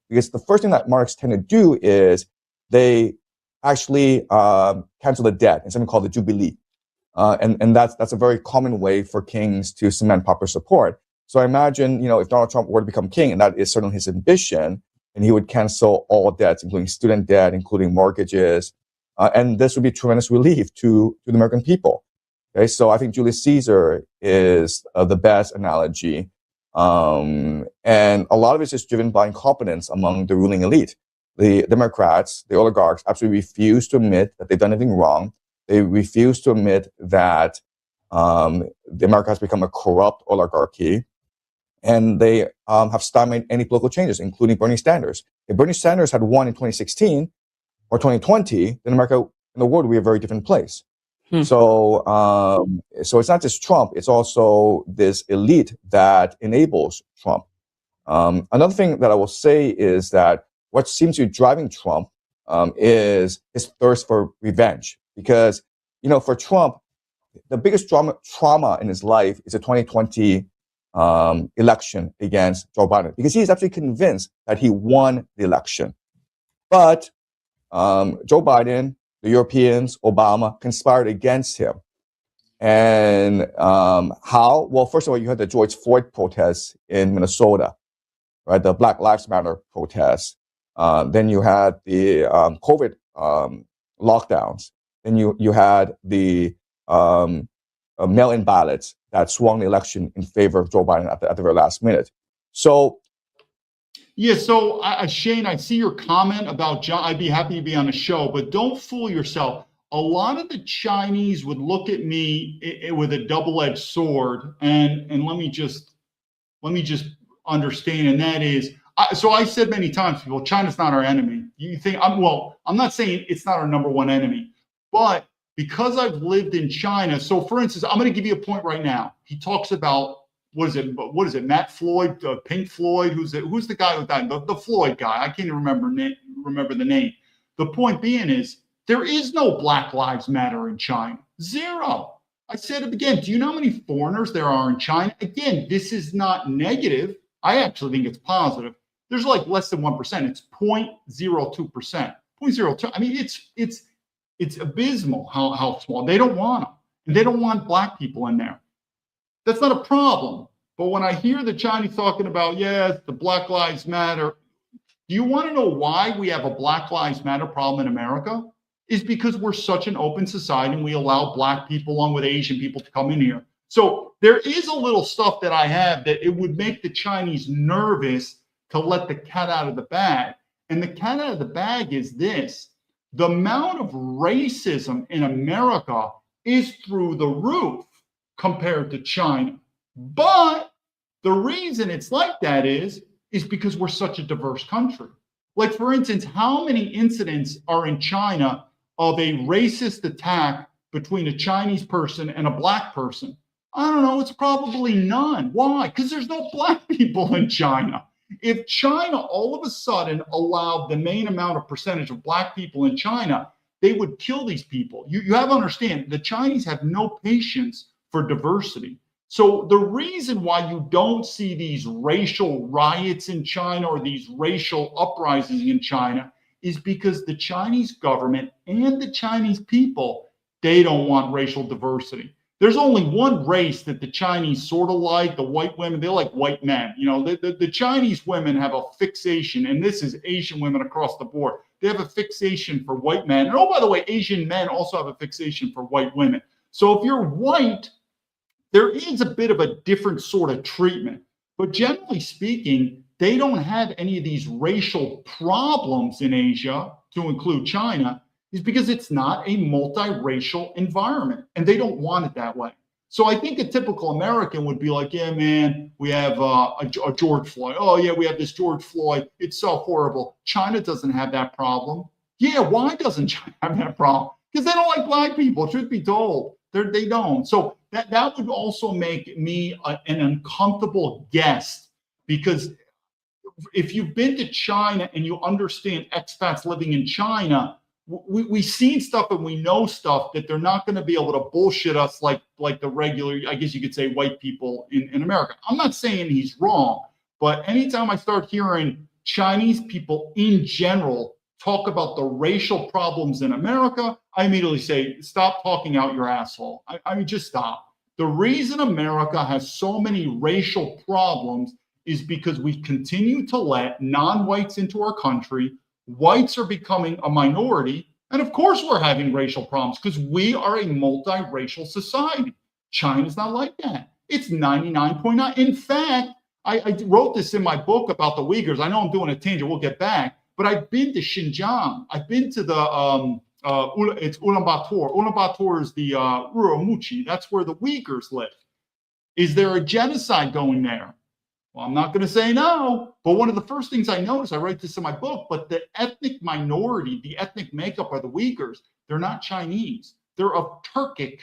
Because the first thing that monarchs tend to do is they actually cancel the debt in something called the Jubilee. And that's a very common way for kings to cement popular support. So I imagine, if Donald Trump were to become king, and that is certainly his ambition, and he would cancel all debts, including student debt, including mortgages. And this would be tremendous relief to the American people. Okay, so I think Julius Caesar is the best analogy. And a lot of it's just driven by incompetence among the ruling elite. The Democrats, the oligarchs, absolutely refuse to admit that they've done anything wrong. They refuse to admit that America has become a corrupt oligarchy. And they have stymied any political changes, including Bernie Sanders. If Bernie Sanders had won in 2016 or 2020, then America and the world would be a very different place. So it's not just Trump, it's also this elite that enables Trump. Another thing that I will say is that what seems to be driving Trump is his thirst for revenge. Because, for Trump, the biggest trauma in his life is the 2020 election against Joe Biden, because he is absolutely convinced that he won the election. But Joe Biden, the Europeans, Obama conspired against him. And how? Well, first of all, you had the George Floyd protests in Minnesota, right? The Black Lives Matter protests. Then you had the COVID lockdowns. Then you had the mail-in ballots that swung the election in favor of Joe Biden at the very last minute. So, yeah. So, Shane, I see your comment about John. I'd be happy to be on the show, but don't fool yourself. A lot of the Chinese would look at me with a double-edged sword, and let me just understand, and that is, so I said many times, people, China's not our enemy. You think I'm not saying it's not our number one enemy, but because I've lived in China. So, for instance, I'm going to give you a point right now. He talks about what is it? Matt Floyd, Pink Floyd. Who's the guy who died? The Floyd guy. I can't even remember the name. The point being is there is no Black Lives Matter in China. Zero. I said it again. Do you know how many foreigners there are in China? Again, this is not negative. I actually think it's positive. There's like less than 1%. It's 0.02%. 0.02. I mean, it's abysmal how small. They don't want them. And they don't want Black people in there. That's not a problem. But when I hear the Chinese talking about, yes, the Black Lives Matter, do you want to know why we have a Black Lives Matter problem in America? Is because we're such an open society and we allow Black people along with Asian people to come in here. So there is a little stuff that I have that it would make the Chinese nervous to let the cat out of the bag. And the cat out of the bag is this: the amount of racism in America is through the roof compared to China. But the reason it's like that is because we're such a diverse country. Like, for instance, how many incidents are in China of a racist attack between a Chinese person and a Black person? I don't know. It's probably none. Why? Because there's no Black people in China. If China all of a sudden allowed the main amount of percentage of Black people in China, they would kill these people. You have to understand, the Chinese have no patience for diversity. So the reason why you don't see these racial riots in China or these racial uprisings in China is because the Chinese government and the Chinese people, they don't want racial diversity. There's only one race that the Chinese sort of like, the white women. They like white men. You know, the Chinese women have a fixation, and this is Asian women across the board. They have a fixation for white men. And oh, by the way, Asian men also have a fixation for white women. So if you're white, there is a bit of a different sort of treatment. But generally speaking, they don't have any of these racial problems in Asia, to include China, is because it's not a multiracial environment and they don't want it that way. So I think a typical American would be like, yeah, man, we have a George Floyd. Oh, yeah, we have this George Floyd. It's so horrible. China doesn't have that problem. Yeah, why doesn't China have that problem? Because they don't like Black people, truth be told. They don't. So that would also make me an uncomfortable guest, because if you've been to China and you understand expats living in China, we've seen stuff and we know stuff that they're not going to be able to bullshit us like the regular, I guess you could say, white people in America. I'm not saying he's wrong, but anytime I start hearing Chinese people in general talk about the racial problems in America, I immediately say, stop talking out your asshole. I mean, just stop. The reason America has so many racial problems is because we continue to let non-whites into our country. Whites are becoming a minority. And of course, we're having racial problems because we are a multiracial society. China's not like that. It's 99.9. In fact, I wrote this in my book about the Uyghurs. I know I'm doing a tangent. We'll get back. But I've been to Xinjiang. I've been to the, it's Ulaanbaatar. Ulaanbaatar is the Urumqi. That's where the Uyghurs live. Is there a genocide going there? Well, I'm not going to say no, but one of the first things I noticed, I write this in my book, but the ethnic minority, the ethnic makeup are the Uyghurs. They're not Chinese. They're of Turkic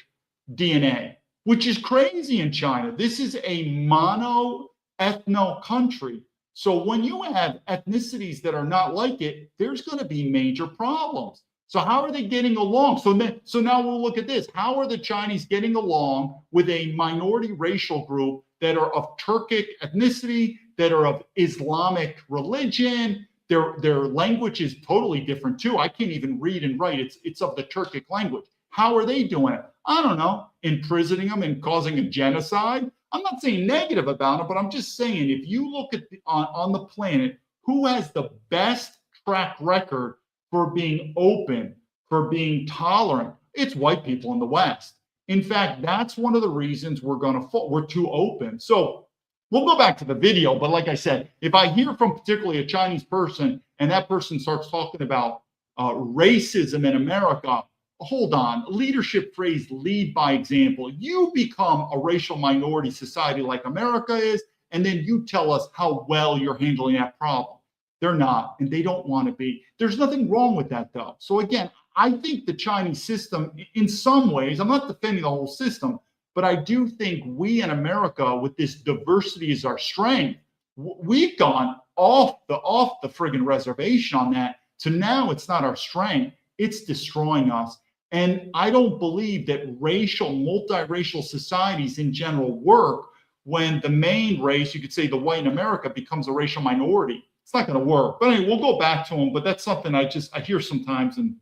DNA, which is crazy in China. This is a mono-ethno country. So when you have ethnicities that are not like it, there's going to be major problems. So how are they getting along? So now we'll look at this. How are the Chinese getting along with a minority racial group that are of Turkic ethnicity, that are of Islamic religion? Their language is totally different too. I can't even read and write. It's of the Turkic language. How are they doing it? I don't know. Imprisoning them and causing a genocide? I'm not saying negative about it, but I'm just saying, if you look at on the planet, who has the best track record for being open, for being tolerant? It's white people in the West. In fact, that's one of the reasons we're too open. So we'll go back to the video, but like I said, if I hear from particularly a Chinese person and that person starts talking about racism in America, hold on. Leadership phrase, lead by example. You become a racial minority society like America is, and then you tell us how well you're handling that problem. They're not, and they don't want to be. There's nothing wrong with that, though. So again, I think the Chinese system, in some ways, I'm not defending the whole system, but I do think we in America, with this diversity as our strength, we've gone off the friggin' reservation on that. To now, it's not our strength. It's destroying us. And I don't believe that multiracial societies in general work when the main race, you could say the white in America, becomes a racial minority. It's not going to work. But anyway, we'll go back to them. But that's something I hear sometimes, and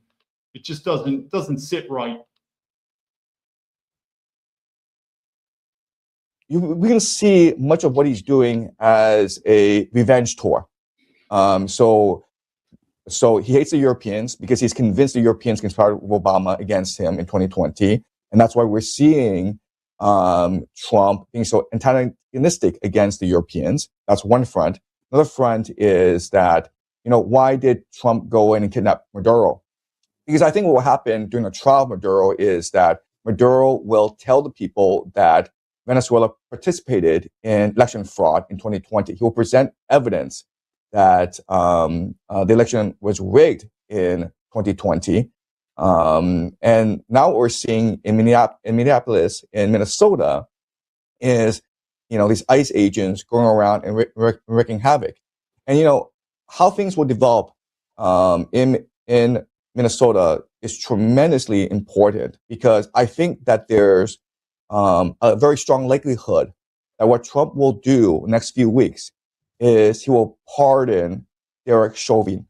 it just doesn't sit right. we can see much of what he's doing as a revenge tour. So he hates the Europeans because he's convinced the Europeans conspired with Obama against him in 2020. And that's why we're seeing Trump being so antagonistic against the Europeans. That's one front. Another front is that, why did Trump go in and kidnap Maduro? Because I think what will happen during the trial of Maduro is that Maduro will tell the people that Venezuela participated in election fraud in 2020. He will present evidence that the election was rigged in 2020. And now what we're seeing in Minneapolis, in Minnesota, is, these ICE agents going around and wreaking havoc. And, how things will develop in Minnesota is tremendously important, because I think that there's a very strong likelihood that what Trump will do next few weeks is he will pardon Derek Chauvin.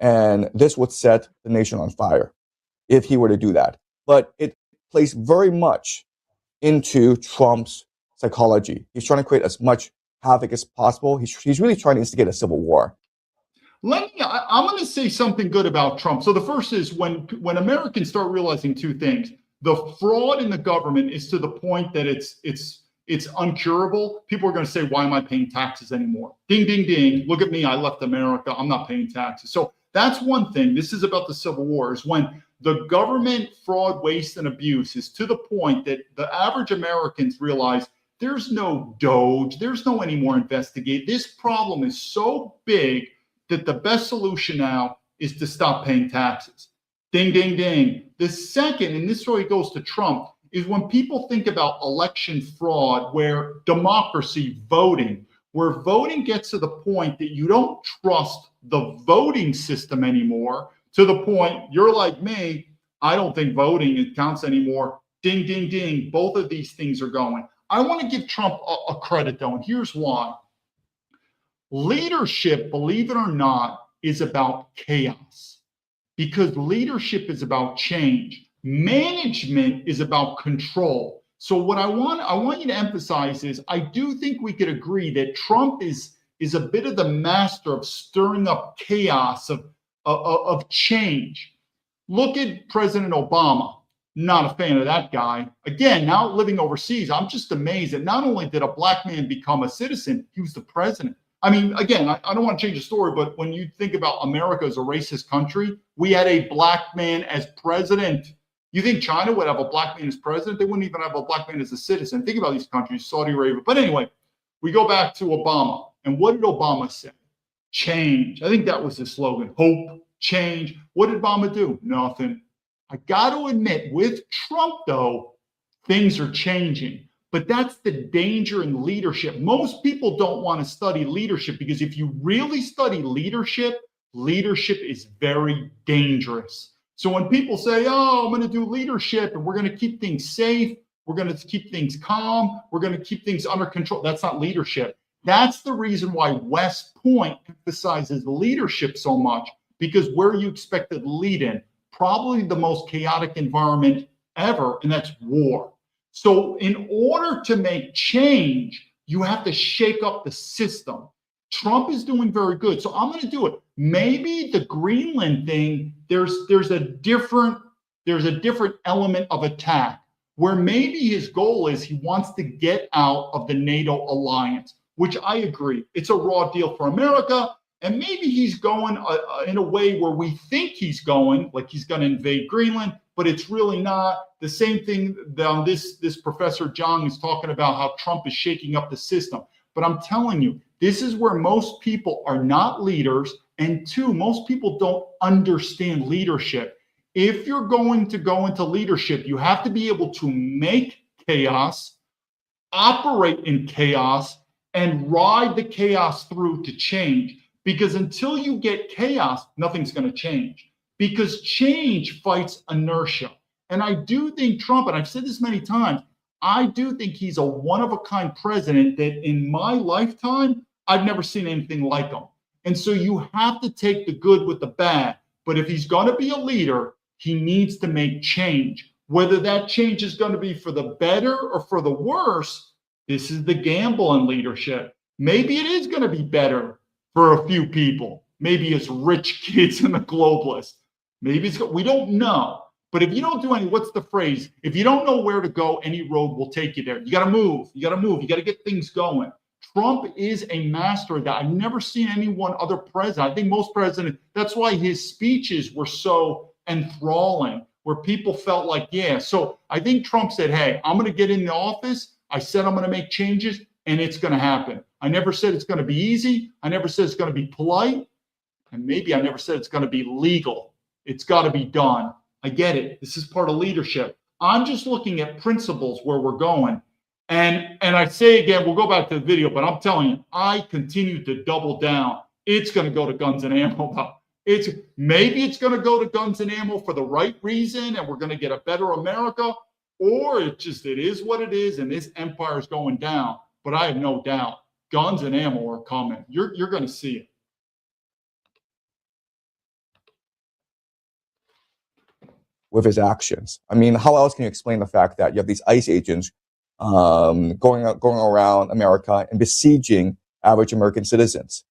And this would set the nation on fire if he were to do that. But it plays very much into Trump's psychology. He's trying to create as much havoc as possible. He's really trying to instigate a civil war. I'm going to say something good about Trump. So the first is when Americans start realizing two things: the fraud in the government is to the point that it's uncurable. People are going to say, why am I paying taxes anymore? Ding, ding, ding. Look at me. I left America. I'm not paying taxes. So that's one thing. This is about the Civil War, is when the government fraud, waste, and abuse is to the point that the average Americans realize there's no DOJ, there's no any more investigate. This problem is so big that the best solution now is to stop paying taxes. Ding, ding, ding. The second, and this really goes to Trump, is when people think about election fraud, where democracy, voting, where voting gets to the point that you don't trust the voting system anymore, to the point you're like me, I don't think voting counts anymore. Ding, ding, ding. Both of these things are going. I want to give Trump a credit, though, and here's why. Leadership, believe it or not, is about chaos, because leadership is about change. Management is about control. So what I want you to emphasize is, I do think we could agree that Trump is a bit of the master of stirring up chaos, of change. Look at President Obama. Not a fan of that guy. Again, now living overseas, I'm just amazed that not only did a black man become a citizen, he was the president. I mean, again, I don't want to change the story, but when you think about America as a racist country, we had a black man as president. You think China would have a black man as president? They wouldn't even have a black man as a citizen. Think about these countries, Saudi Arabia. But anyway, we go back to Obama. And what did Obama say? Change. I think that was his slogan. Hope, change. What did Obama do? Nothing. I got to admit, with Trump, though, things are changing. But that's the danger in leadership. Most people don't want to study leadership, because if you really study leadership, leadership is very dangerous. So when people say, oh, I'm going to do leadership and we're going to keep things safe, we're going to keep things calm, we're going to keep things under control, that's not leadership. That's the reason why West Point emphasizes leadership so much, because where you expect to lead in, probably the most chaotic environment ever, and that's war. So in order to make change, you have to shake up the system. Trump is doing very good. So I'm going to do it. Maybe the Greenland thing, there's a different element of attack, where maybe his goal is he wants to get out of the NATO alliance, which I agree. It's a raw deal for America. And maybe he's going in a way where we think he's going, like he's going to invade Greenland, but it's really not. The same thing that this Professor Zhang is talking about, how Trump is shaking up the system. But I'm telling you, this is where most people are not leaders. And two, most people don't understand leadership. If you're going to go into leadership, you have to be able to make chaos, operate in chaos, and ride the chaos through to change. Because until you get chaos, nothing's going to change. Because change fights inertia. And I do think Trump, and I've said this many times, I do think he's a one-of-a-kind president that in my lifetime, I've never seen anything like him. And so you have to take the good with the bad. But if he's going to be a leader, he needs to make change. Whether that change is going to be for the better or for the worse, This is the gamble in leadership. Maybe it is going to be better for a few people. Maybe it's rich kids and the globalists. Maybe we don't know. But if you don't do what's the phrase? If you don't know where to go, any road will take you there. You got to move. You got to move. You got to get things going. Trump is a master of that. I've never seen anyone other president. I think most presidents, that's why his speeches were so enthralling, where people felt like, yeah. So I think Trump said, hey, I'm going to get in the office. I said I'm going to make changes, and it's going to happen. I never said it's going to be easy. I never said it's going to be polite. And maybe I never said it's going to be legal. It's got to be done. I get it. This is part of leadership. I'm just looking at principles where we're going. And I say again, we'll go back to the video, but I'm telling you, I continue to double down. It's going to go to guns and ammo. Maybe it's going to go to guns and ammo for the right reason, and we're going to get a better America, or it is what it is, and this empire is going down. But I have no doubt, guns and ammo are coming. You're going to see it. With his actions. I mean, how else can you explain the fact that you have these ICE agents going around America and besieging average American citizens?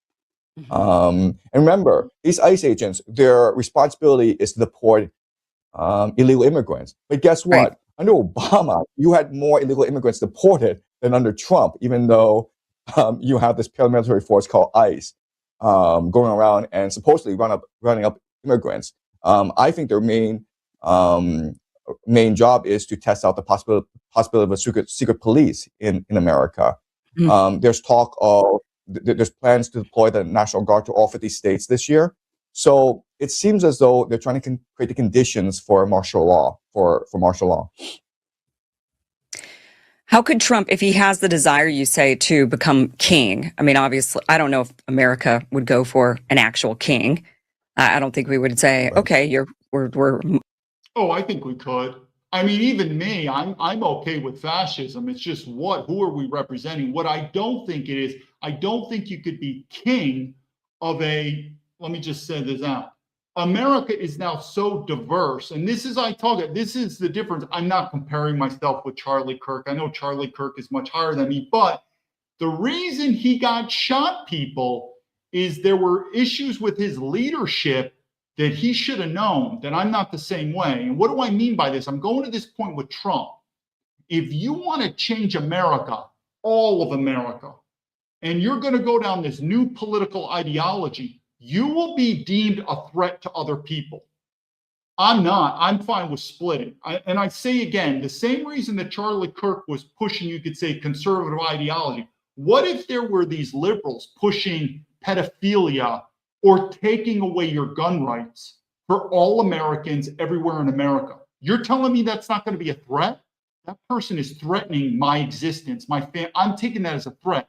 And remember, these ICE agents, their responsibility is to deport illegal immigrants. But guess what? Right. Under Obama, you had more illegal immigrants deported than under Trump, even though you have this paramilitary force called ICE going around and supposedly running up immigrants. I think their main job is to test out the possibility of a secret police in America. There's talk of there's plans to deploy the National Guard to all 50 states this year. So it seems as though they're trying to create the conditions for martial law, for martial law. How could Trump, if he has the desire, you say, to become king? I mean, obviously, I don't know if America would go for an actual king. I don't think we would say, Right. okay, we're. Oh, I think we could. I mean, even me, I'm okay with fascism. It's just who are we representing? What I don't think it is, I don't think you could be king of let me just say this out. America is now so diverse, and this is the difference. I'm not comparing myself with Charlie Kirk. I know Charlie Kirk is much higher than me, but the reason he got shot, people, is there were issues with his leadership that he should have known that I'm not the same way. And what do I mean by this? I'm going to this point with Trump. If you want to change America, all of America, and you're going to go down this new political ideology, you will be deemed a threat to other people. I'm not. I'm fine with splitting. And I say again, the same reason that Charlie Kirk was pushing, you could say, conservative ideology. What if there were these liberals pushing pedophilia or taking away your gun rights for all Americans everywhere in America? You're telling me that's not going to be a threat? That person is threatening my existence, my family. I'm taking that as a threat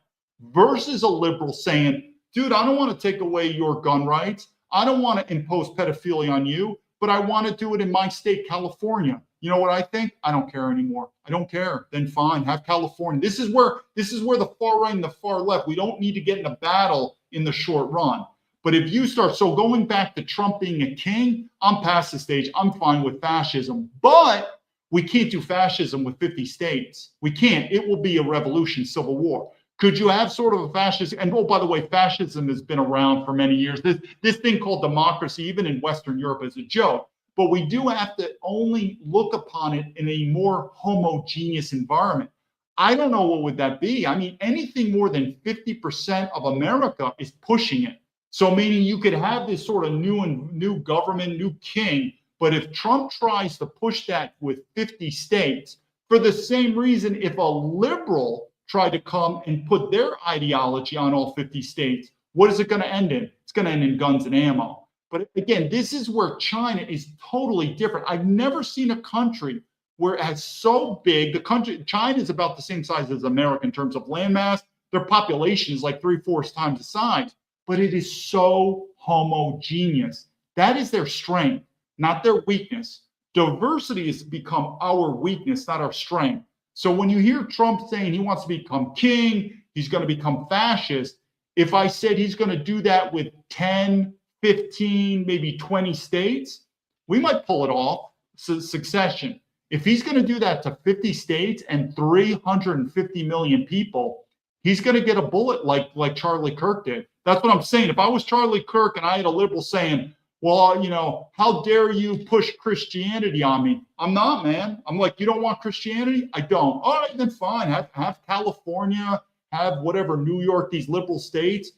versus a liberal saying, dude, I don't want to take away your gun rights. I don't want to impose pedophilia on you, but I want to do it in my state, California. You know what I think? I don't care anymore. I don't care. Then fine, have California. This is where the far right and the far left, we don't need to get in a battle in the short run. But if you start, so going back to Trump being a king, I'm past the stage. I'm fine with fascism, but we can't do fascism with 50 states. We can't. It will be a revolution, civil war. Could you have sort of a fascist? And oh, by the way, fascism has been around for many years. This thing called democracy, even in Western Europe, is a joke. But we do have to only look upon it in a more homogeneous environment. I don't know what would that be. I mean, anything more than 50% of America is pushing it. So meaning you could have this sort of new government, new king. But if Trump tries to push that with 50 states, for the same reason, if a liberal tried to come and put their ideology on all 50 states, what is it going to end in? It's going to end in guns and ammo. But again, this is where China is totally different. I've never seen a country where it has so big. China is about the same size as America in terms of landmass. Their population is like 3/4 times the size, but it is so homogeneous. That is their strength, not their weakness. Diversity has become our weakness, not our strength. So when you hear Trump saying he wants to become king, he's going to become fascist. If I said he's going to do that with 10, 15, maybe 20 states, we might pull it off. Succession. If he's going to do that to 50 states and 350 million people, he's going to get a bullet like Charlie Kirk did. That's what I'm saying. If I was Charlie Kirk and I had a liberal saying, well, how dare you push Christianity on me? I'm not, man. I'm like, you don't want Christianity? I don't. All right, then fine. Have California, have whatever, New York, these liberal states,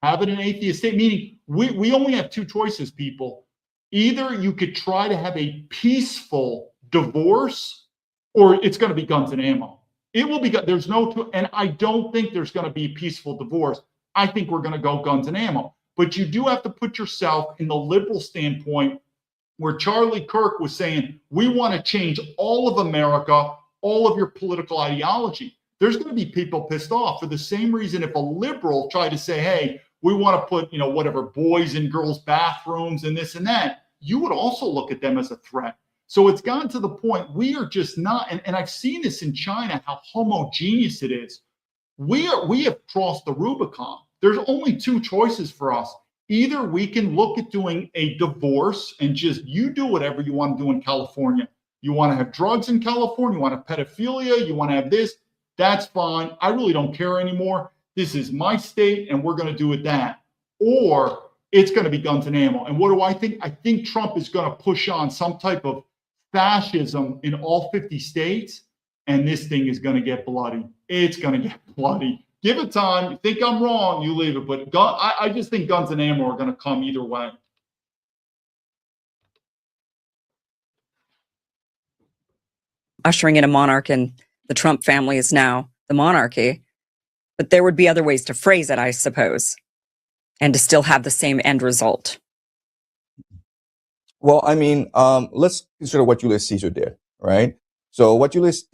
have it an atheist state. Meaning we only have two choices, people. Either you could try to have a peaceful divorce, or it's going to be guns and ammo. It will be, there's no, and I don't think there's going to be a peaceful divorce. I think we're going to go guns and ammo. But you do have to put yourself in the liberal standpoint where Charlie Kirk was saying, we want to change all of America, all of your political ideology. There's going to be people pissed off for the same reason if a liberal tried to say, hey, we want to put, whatever, boys and girls bathrooms and this and that, you would also look at them as a threat. So it's gotten to the point we are just not, and I've seen this in China, how homogeneous it is. We have crossed the Rubicon. There's only two choices for us. Either we can look at doing a divorce and just you do whatever you want to do in California. You want to have drugs in California, you want to have pedophilia, you want to have this, that's fine. I really don't care anymore. This is my state and we're going to do it that. Or it's going to be guns and ammo. And what do I think? I think Trump is going to push on some type of fascism in all 50 states, and this thing is going to get bloody. It's going to get bloody. Give it time. You think I'm wrong, you leave it. But I just think guns and ammo are going to come either way. Ushering in a monarch, and the Trump family is now the monarchy. But there would be other ways to phrase it, I suppose, and to still have the same end result. Well, I mean, let's consider what Julius Caesar did, right? So what Julius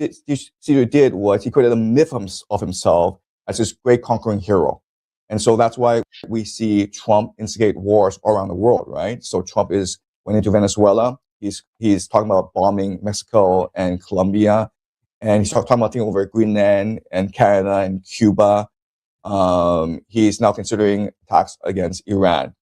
Caesar did was he created a myth of himself as this great conquering hero. And so that's why we see Trump instigate wars all around the world, right? So Trump went into Venezuela. He's talking about bombing Mexico and Colombia. And he's talking about taking over Greenland and Canada and Cuba. He's now considering attacks against Iran.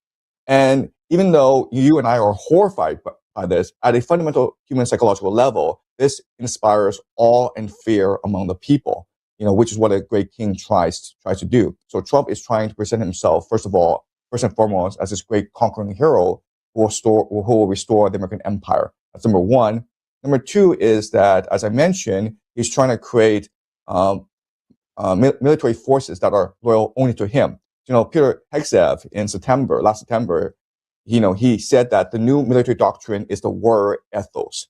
And even though you and I are horrified by this, at a fundamental human psychological level, this inspires awe and fear among the people, which is what a great king tries to do. So Trump is trying to present himself, first and foremost, as this great conquering hero who will restore the American empire. That's number one. Number two is that, as I mentioned, he's trying to create military forces that are loyal only to him. Peter Hegseth last September, he said that the new military doctrine is the warrior ethos.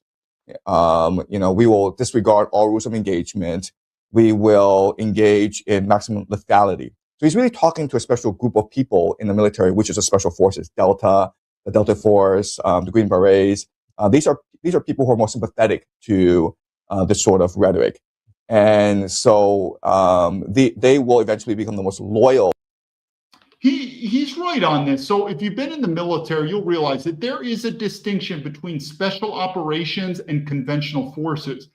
We will disregard all rules of engagement. We will engage in maximum lethality. So he's really talking to a special group of people in the military, which is the special forces, the Delta Force, the Green Berets. These are people who are more sympathetic to this sort of rhetoric. And so they will eventually become the most loyal. He's right on this. So if you've been in the military, you'll realize that there is a distinction between special operations and conventional forces.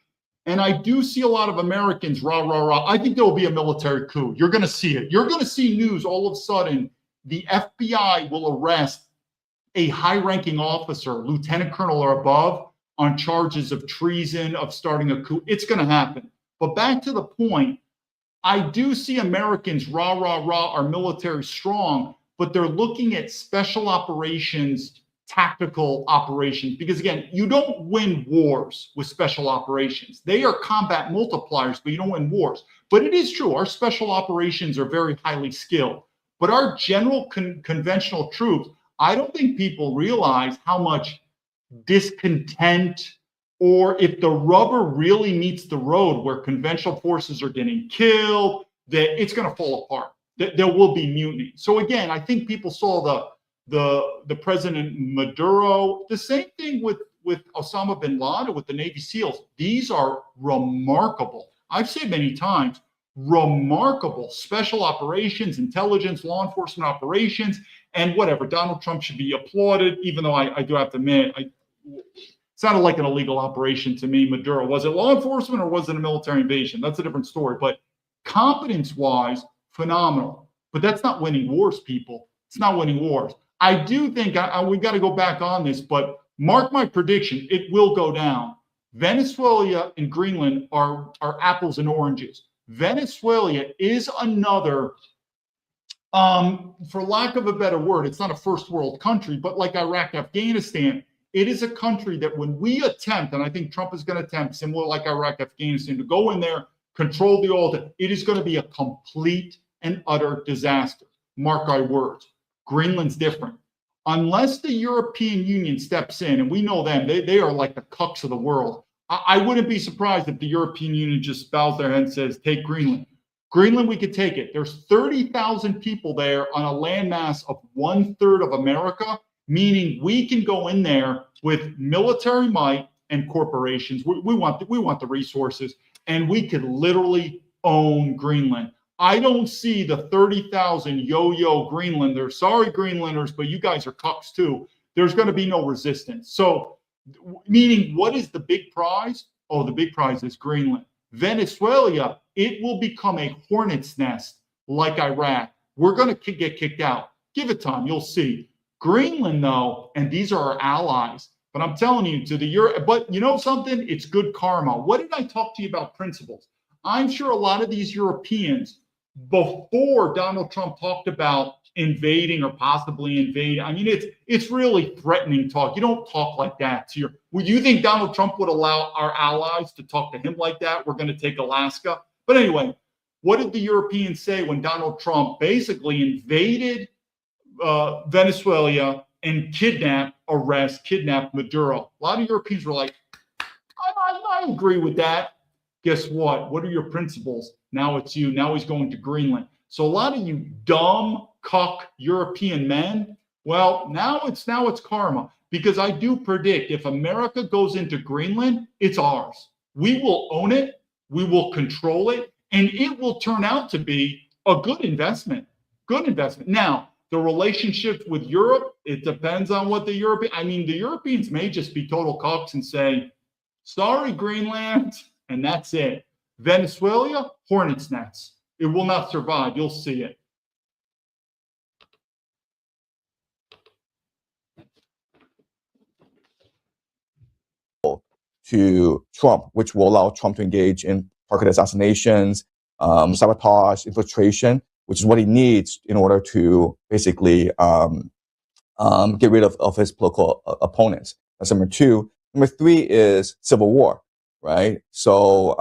And I do see a lot of Americans, rah, rah, rah. I think there will be a military coup. You're going to see it. You're going to see news all of a sudden. The FBI will arrest a high-ranking officer, lieutenant colonel or above, on charges of treason, of starting a coup. It's going to happen. But back to the point, I do see Americans, rah, rah, rah, are military strong, but they're looking at special operations, tactical operations, because again, you don't win wars with special operations. They are combat multipliers, but you don't win wars. But it is true, our special operations are very highly skilled. But our general conventional troops, I don't think people realize how much discontent, or if the rubber really meets the road where conventional forces are getting killed, that it's going to fall apart. There will be mutiny. So again, I think people saw the President Maduro, the same thing with Osama bin Laden, with the Navy SEALs. These are remarkable. I've said many times, remarkable special operations, intelligence, law enforcement operations, and whatever. Donald Trump should be applauded, even though I do have to admit, sounded like an illegal operation to me, Maduro. Was it law enforcement or was it a military invasion? That's a different story. But competence-wise, phenomenal. But that's not winning wars, people. It's not winning wars. I do think we've got to go back on this, but mark my prediction, it will go down. Venezuela and Greenland are apples and oranges. Venezuela is another, for lack of a better word, it's not a first world country, but like Iraq, Afghanistan, it is a country that when we attempt, and I think Trump is going to attempt, similar like Iraq, Afghanistan, to go in there, control the oil, it is going to be a complete and utter disaster. Mark my words. Greenland's different. Unless the European Union steps in, and we know them, they are like the cucks of the world. I wouldn't be surprised if the European Union just bows their head and says, take Greenland. Greenland, we could take it. There's 30,000 people there on a landmass of 1/3 of America, meaning we can go in there with military might and corporations. We want the resources, and we could literally own Greenland. I don't see the 30,000 yo-yo Greenlanders. Sorry, Greenlanders, but you guys are cucks too. There's going to be no resistance. So, meaning, what is the big prize? Oh, the big prize is Greenland. Venezuela, it will become a hornet's nest like Iraq. We're going to get kicked out. Give it time. You'll see. Greenland, though, and these are our allies. But I'm telling you, but you know something? It's good karma. What did I talk to you about principles? I'm sure a lot of these Europeans, before Donald Trump talked about invading or possibly invade, I mean, it's really threatening talk. You don't talk like that to your. Would you think Donald Trump would allow our allies to talk to him like that? We're going to take Alaska. But anyway, what did the Europeans say when Donald Trump basically invaded Venezuela and kidnapped Maduro? A lot of Europeans were like, I agree with that. Guess what? What are your principles? Now it's you. Now he's going to Greenland. So a lot of you dumb cuck European men, well, now it's karma, because I do predict if America goes into Greenland, it's ours. We will own it, we will control it, and it will turn out to be a good investment. Good investment. Now, the relationships with Europe, it depends on what the Europeans may just be total cucks and say, sorry, Greenland, and that's it. Venezuela, hornet's nests. It will not survive. You'll see it. To Trump, which will allow Trump to engage in targeted assassinations, sabotage, infiltration, which is what he needs in order to basically get rid of his political opponents. That's number two. Number three is civil war, right? So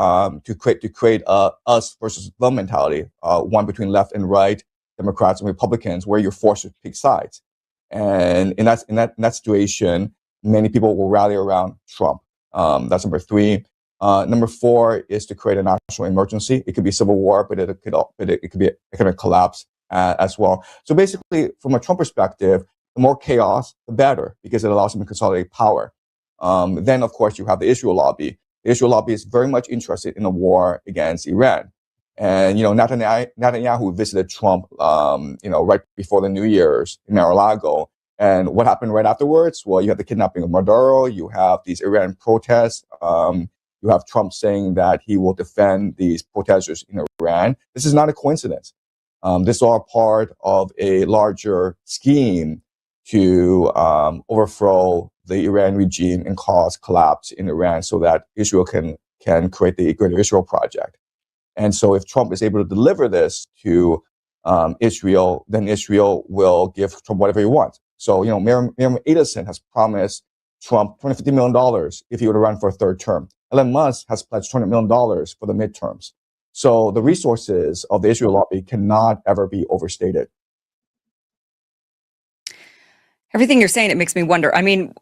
to create us versus them mentality, one between left and right, Democrats and Republicans, where you're forced to pick sides. And in that situation, many people will rally around Trump. That's number three. Number four is to create a national emergency. It could be civil war, but it could be economic collapse as well. So basically, from a Trump perspective, the more chaos, the better, because it allows him to consolidate power. Then, of course, you have the Israel lobby. The Israel lobby is very much interested in a war against Iran. And, Netanyahu visited Trump, right before the New Year's in Mar-a-Lago. And what happened right afterwards? Well, you have the kidnapping of Maduro. You have these Iran protests. You have Trump saying that he will defend these protesters in Iran. This is not a coincidence. This is all part of a larger scheme to overthrow the Iran regime and cause collapse in Iran so that Israel can create the Greater Israel Project. And so if Trump is able to deliver this to Israel, then Israel will give Trump whatever he wants. So, Miriam Adelson has promised Trump $250 million if he were to run for a third term. Elon Musk has pledged $200 million for the midterms. So the resources of the Israel lobby cannot ever be overstated. Everything you're saying, it makes me wonder. I mean,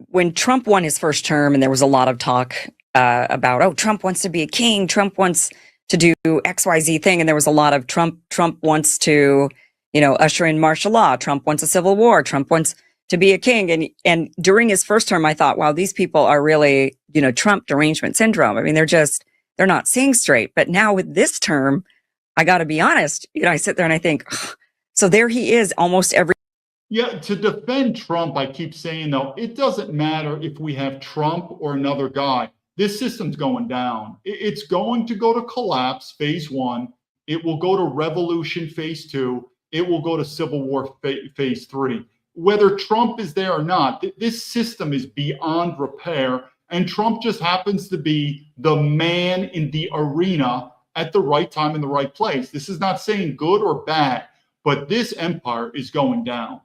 when Trump won his first term, and there was a lot of talk about, Trump wants to be a king, Trump wants to do XYZ thing, and there was a lot of Trump wants to, usher in martial law, Trump wants a civil war, Trump wants to be a king. And during his first term, I thought, wow, these people are really, Trump derangement syndrome. I mean, they're not seeing straight. But now with this term, I got to be honest, I sit there and I think, so there he is almost every. Yeah, to defend Trump, I keep saying, though, it doesn't matter if we have Trump or another guy. This system's going down. It's going to go to collapse, phase one. It will go to revolution, phase two. It will go to civil war, phase three. Whether Trump is there or not, this system is beyond repair. And Trump just happens to be the man in the arena at the right time in the right place. This is not saying good or bad, but this empire is going down.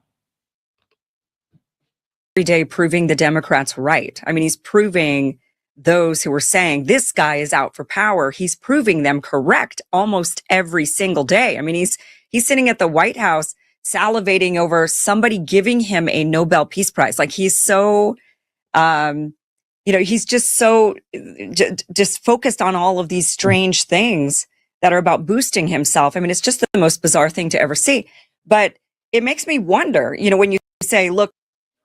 Every day proving the Democrats right. I mean, he's proving those who are saying this guy is out for power, he's proving them correct almost every single day. I mean, he's sitting at the White House salivating over somebody giving him a Nobel Peace Prize. Like he's so, he's just so just focused on all of these strange things that are about boosting himself. I mean, it's just the most bizarre thing to ever see. But it makes me wonder, when you say, look,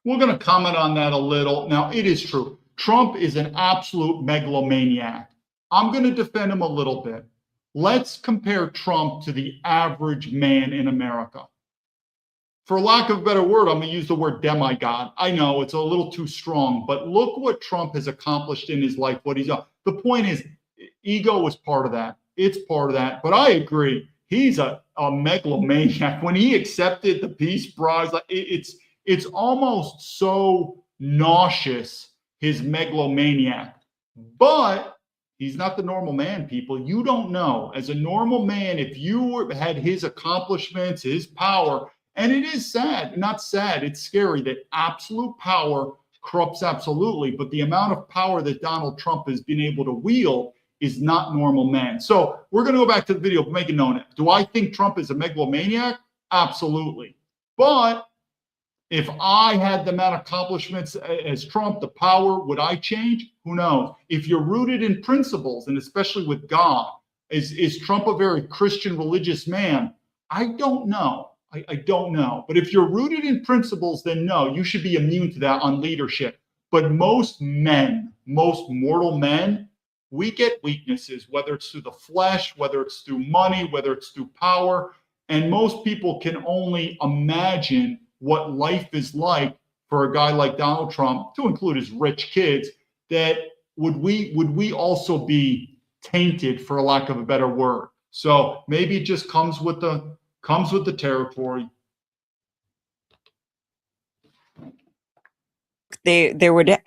we're going to comment on that a little. Now, it is true. Trump is an absolute megalomaniac. I'm going to defend him a little bit. Let's compare Trump to the average man in America. For lack of a better word, I'm going to use the word demigod. I know it's a little too strong, but look what Trump has accomplished in his life, what he's done. The point is, ego is part of that. It's part of that. But I agree. He's a megalomaniac. When he accepted the Peace Prize, it's almost so nauseous, his megalomaniac. But he's not the normal man, people. You don't know. As a normal man, if you had his accomplishments, his power, and it is sad, not sad, it's scary that absolute power corrupts absolutely. But the amount of power that Donald Trump has been able to wield is not normal man. So we're going to go back to the video, make it known. Do I think Trump is a megalomaniac? Absolutely. But if I had the amount of accomplishments as Trump, the power, would I change? Who knows? If you're rooted in principles, and especially with God, is Trump a very Christian religious man? I don't know. I don't know. But if you're rooted in principles, then no, you should be immune to that on leadership. But most men, most mortal men, we get weaknesses, whether it's through the flesh, whether it's through money, whether it's through power. And most people can only imagine what life is like for a guy like Donald Trump, to include his rich kids, that would we also be tainted, for lack of a better word. So maybe it just comes with the territory. They would,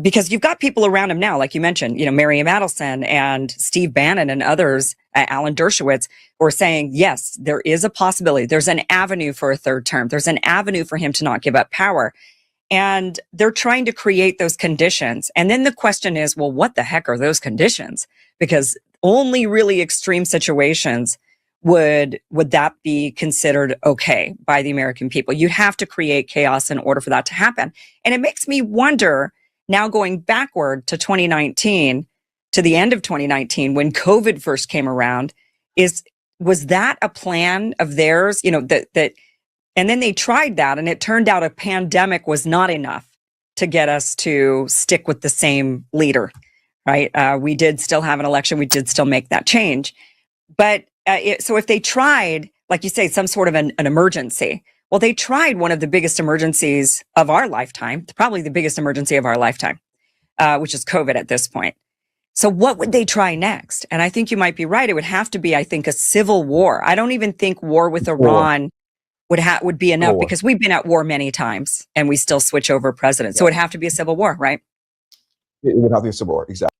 because you've got people around him now, like you mentioned, Mary Adelson and Steve Bannon and others, Alan Dershowitz, who are saying, yes, there is a possibility. There's an avenue for a third term. There's an avenue for him to not give up power. And they're trying to create those conditions. And then the question is, well, what the heck are those conditions? Because only really extreme situations would that be considered okay by the American people? You have to create chaos in order for that to happen. And it makes me wonder, now going backward to 2019, to the end of 2019, when COVID first came around, was that a plan of theirs? And then they tried that, and it turned out a pandemic was not enough to get us to stick with the same leader, right? We did still have an election. We did still make that change. But so if they tried, like you say, some sort of an emergency, well, they tried one of the biggest emergencies of our lifetime, probably the biggest emergency of our lifetime, which is COVID at this point. So what would they try next? And I think you might be right. It would have to be, I think, a civil war. I don't even think war with Iran would be enough, because we've been at war many times and we still switch over presidents. Yeah. So it'd have to be a civil war, right? It would have to be a civil war, exactly.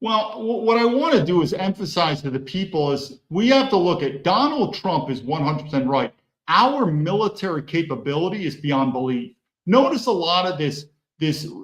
Well, what I want to do is emphasize to the people is we have to look at Donald Trump is 100% right. Our military capability is beyond belief. Notice a lot of this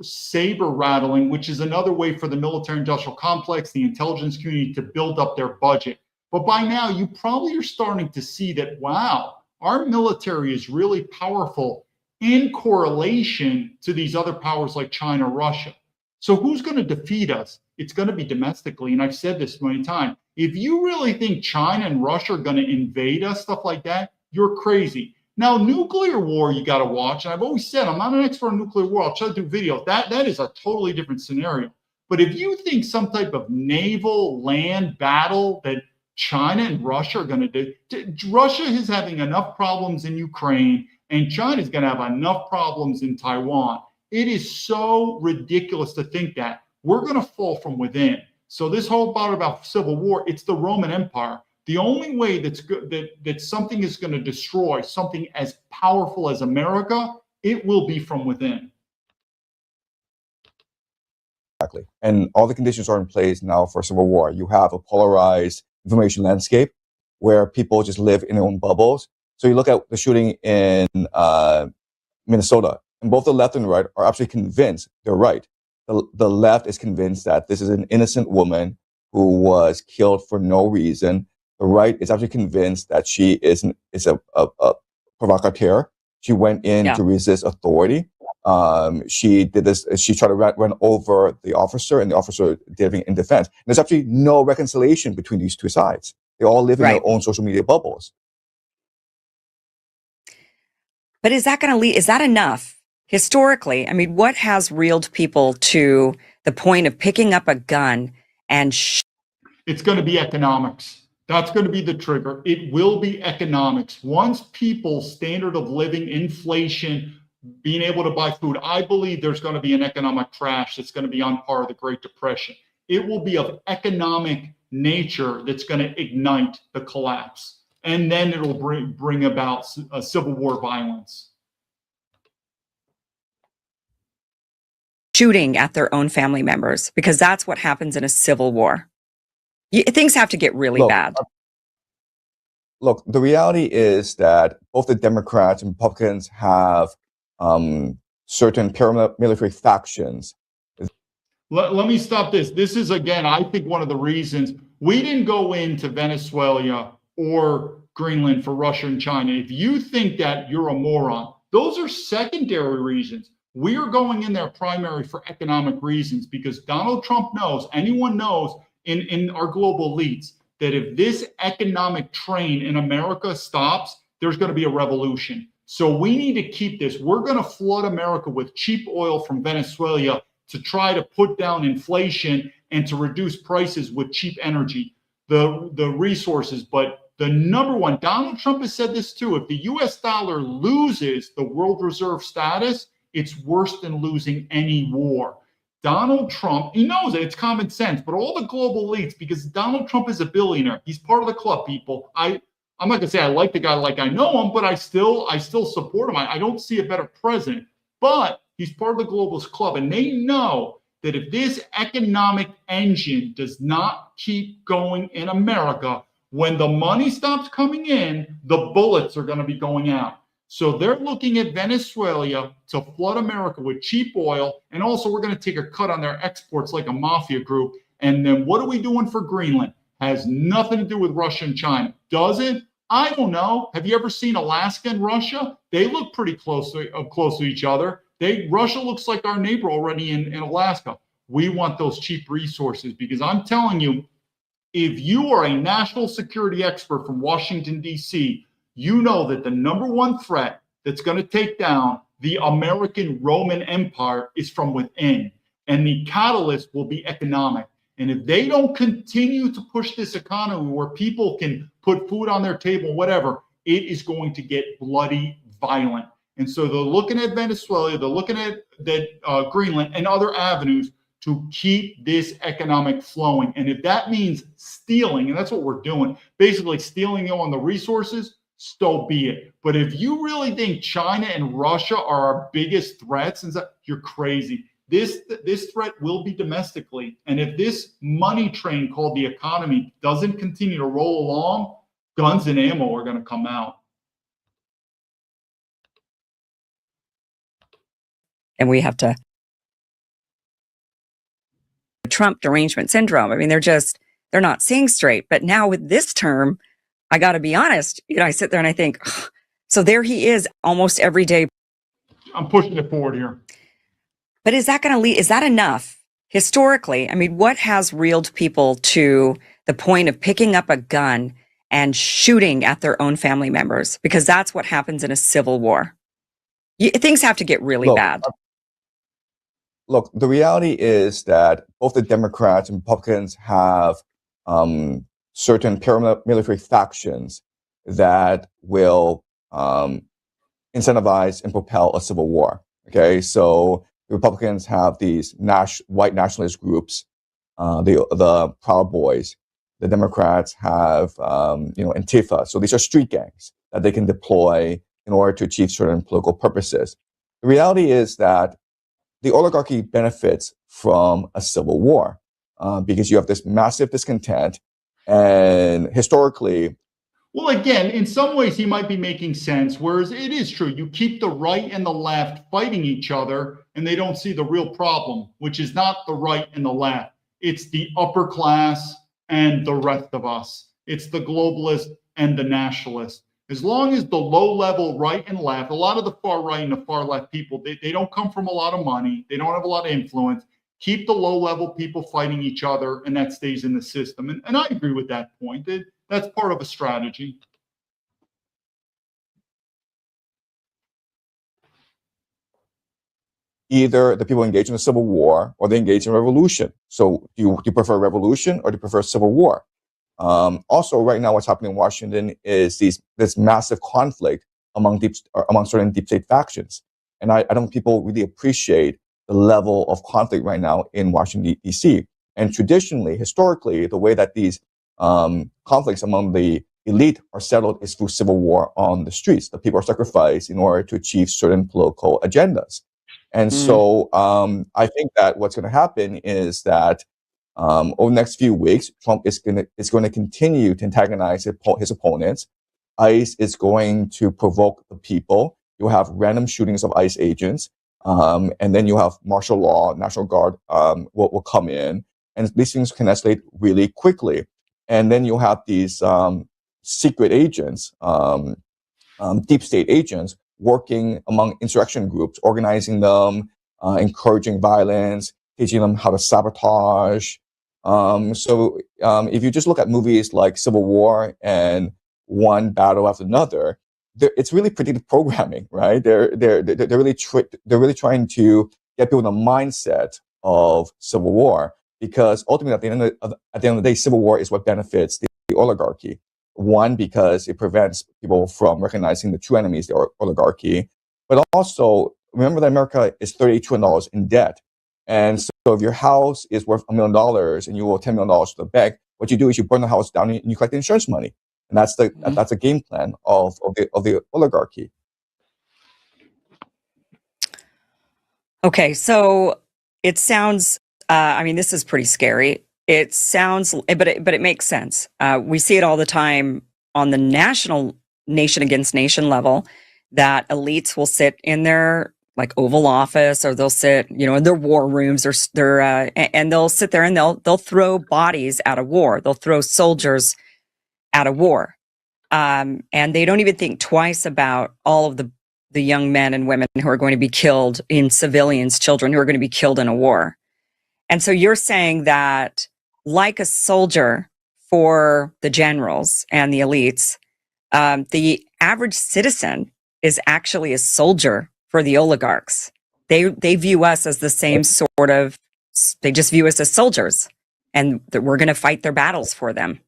saber rattling, which is another way for the military industrial complex, the intelligence community, to build up their budget. But by now, you probably are starting to see that, wow, our military is really powerful in correlation to these other powers like China, Russia. So who's going to defeat us? It's going to be domestically. And I've said this many times. If you really think China and Russia are going to invade us, stuff like that, you're crazy. Now, nuclear war, you got to watch. And I've always said, I'm not an expert on nuclear war. I'll try to do videos. That is a totally different scenario. But if you think some type of naval land battle that China and Russia are going to do, Russia is having enough problems in Ukraine, and China is going to have enough problems in Taiwan. It is so ridiculous to think that we're going to fall from within. So this whole part about civil war, it's the Roman Empire. The only way that's good, that something is going to destroy something as powerful as America, it will be from within. Exactly. And all the conditions are in place now for civil war. You have a polarized information landscape where people just live in their own bubbles. So you look at the shooting in Minnesota, and both the left and the right are absolutely convinced they're right. The left is convinced that this is an innocent woman who was killed for no reason. The right is actually convinced that she is a provocateur. She went in to resist authority. She did this. She tried to run over the officer, and the officer did it in defense. And there's actually no reconciliation between these two sides. They all live in their own social media bubbles. But is that going to lead? Is that enough? Historically, I mean, what has reeled people to the point of picking up a gun and it's going to be economics. That's going to be the trigger. It will be economics. Once people's standard of living, inflation, being able to buy food, I believe there's going to be an economic crash that's going to be on par with the Great Depression. It will be of economic nature that's going to ignite the collapse. And then it'll bring about a civil war violence. Shooting at their own family members, because that's what happens in a civil war. Things have to get really bad. Look, the reality is that both the Democrats and Republicans have certain paramilitary factions. Let me stop this. This is, again, I think one of the reasons we didn't go into Venezuela or Greenland for Russia and China. If you think that, you're a moron. Those are secondary reasons. We are going in there primary for economic reasons, because Donald Trump knows, anyone knows in our global elites, that if this economic train in America stops, there's going to be a revolution. So we need to keep this. We're going to flood America with cheap oil from Venezuela to try to put down inflation and to reduce prices with cheap energy, the resources. But the number one, Donald Trump has said this too, if the US dollar loses the world reserve status, it's worse than losing any war. Donald Trump, he knows it, it's common sense, but all the global elites, because Donald Trump is a billionaire, he's part of the club, people. I'm not gonna say I like the guy like I know him, but I still support him. I don't see a better president, but he's part of the globalist club, and they know that if this economic engine does not keep going in America, when the money stops coming in, the bullets are going to be going out. So they're looking at Venezuela to flood America with cheap oil, and also we're going to take a cut on their exports like a mafia group. And then what are we doing for Greenland? Has nothing to do with Russia and China. Does it? I don't know. Have you ever seen Alaska and Russia? They look pretty close to each other. Russia looks like our neighbor already in Alaska. We want those cheap resources, because I'm telling you, if you are a national security expert from Washington, D.C., you know that the number one threat that's going to take down the American Roman Empire is from within. And the catalyst will be economic. And if they don't continue to push this economy where people can put food on their table, whatever, it is going to get bloody violent. And so they're looking at Venezuela, they're looking at Greenland and other avenues to keep this economic flowing. And if that means stealing, and that's what we're doing, basically stealing on the resources, so be it. But if you really think China and Russia are our biggest threats, you're crazy. This threat will be domestically. And if this money train called the economy doesn't continue to roll along, guns and ammo are going to come out. And we have to Trump derangement syndrome. I mean, they're not seeing straight. But now with this term, I got to be honest, I sit there and I think, so there he is almost every day. I'm pushing it forward here. But is that going to lead? Is that enough? Historically, I mean, what has reeled people to the point of picking up a gun and shooting at their own family members? Because that's what happens in a civil war. Things have to get really bad. Look, the reality is that both the Democrats and Republicans have certain paramilitary factions that will incentivize and propel a civil war. Okay, so the Republicans have these white nationalist groups, the Proud Boys. The Democrats have Antifa. So these are street gangs that they can deploy in order to achieve certain political purposes. The reality is that the oligarchy benefits from a civil war because you have this massive discontent. And historically, well, again, in some ways, he might be making sense, whereas it is true. You keep the right and the left fighting each other, and they don't see the real problem, which is not the right and the left. It's the upper class and the rest of us. It's the globalists and the nationalists. As long as the low-level right and left, a lot of the far right and the far left people, they don't come from a lot of money. They don't have a lot of influence. Keep the low-level people fighting each other, and that stays in the system. And I agree with that point. That's part of a strategy. Either the people engage in a civil war or they engage in a revolution. So do you prefer revolution or do you prefer civil war? Also, right now, what's happening in Washington is this massive conflict among certain deep state factions. And I don't think people really appreciate the level of conflict right now in Washington, D.C. And traditionally, historically, the way that these conflicts among the elite are settled is through civil war on the streets. The people are sacrificed in order to achieve certain political agendas. And so I think that what's going to happen is that over the next few weeks, Trump is going to continue to antagonize his opponents. ICE is going to provoke the people. You'll have random shootings of ICE agents. And then you'll have martial law, National Guard will come in. And these things can escalate really quickly. And then you'll have these secret agents, deep state agents, working among insurrection groups, organizing them, encouraging violence, teaching them how to sabotage. So if you just look at movies like Civil War and one battle after another, it's really predictive programming, right? They're really trying to get people in the mindset of civil war, because ultimately at the end of the day, civil war is what benefits the oligarchy. One, because it prevents people from recognizing the true enemies, the oligarchy. But also, remember that America is $38 trillion in debt. And so if your house is worth $1 million and you owe $10 million to the bank, what you do is you burn the house down and you collect the insurance money. And that's the game plan of the oligarchy. Okay, so it sounds, I mean, this is pretty scary. It sounds, but it makes sense. We see it all the time on the national nation against nation level, that elites will sit in their like Oval Office, or they'll sit, in their war rooms, or and they'll sit there and they'll throw bodies at a war. They'll throw soldiers at a war, and they don't even think twice about all of the young men and women who are going to be killed, in civilians, children who are going to be killed in a war. And so you're saying that, like a soldier for the generals and the elites, the average citizen is actually a soldier for the oligarchs. They view us as the same sort of, they just view us as soldiers, and that we're going to fight their battles for them.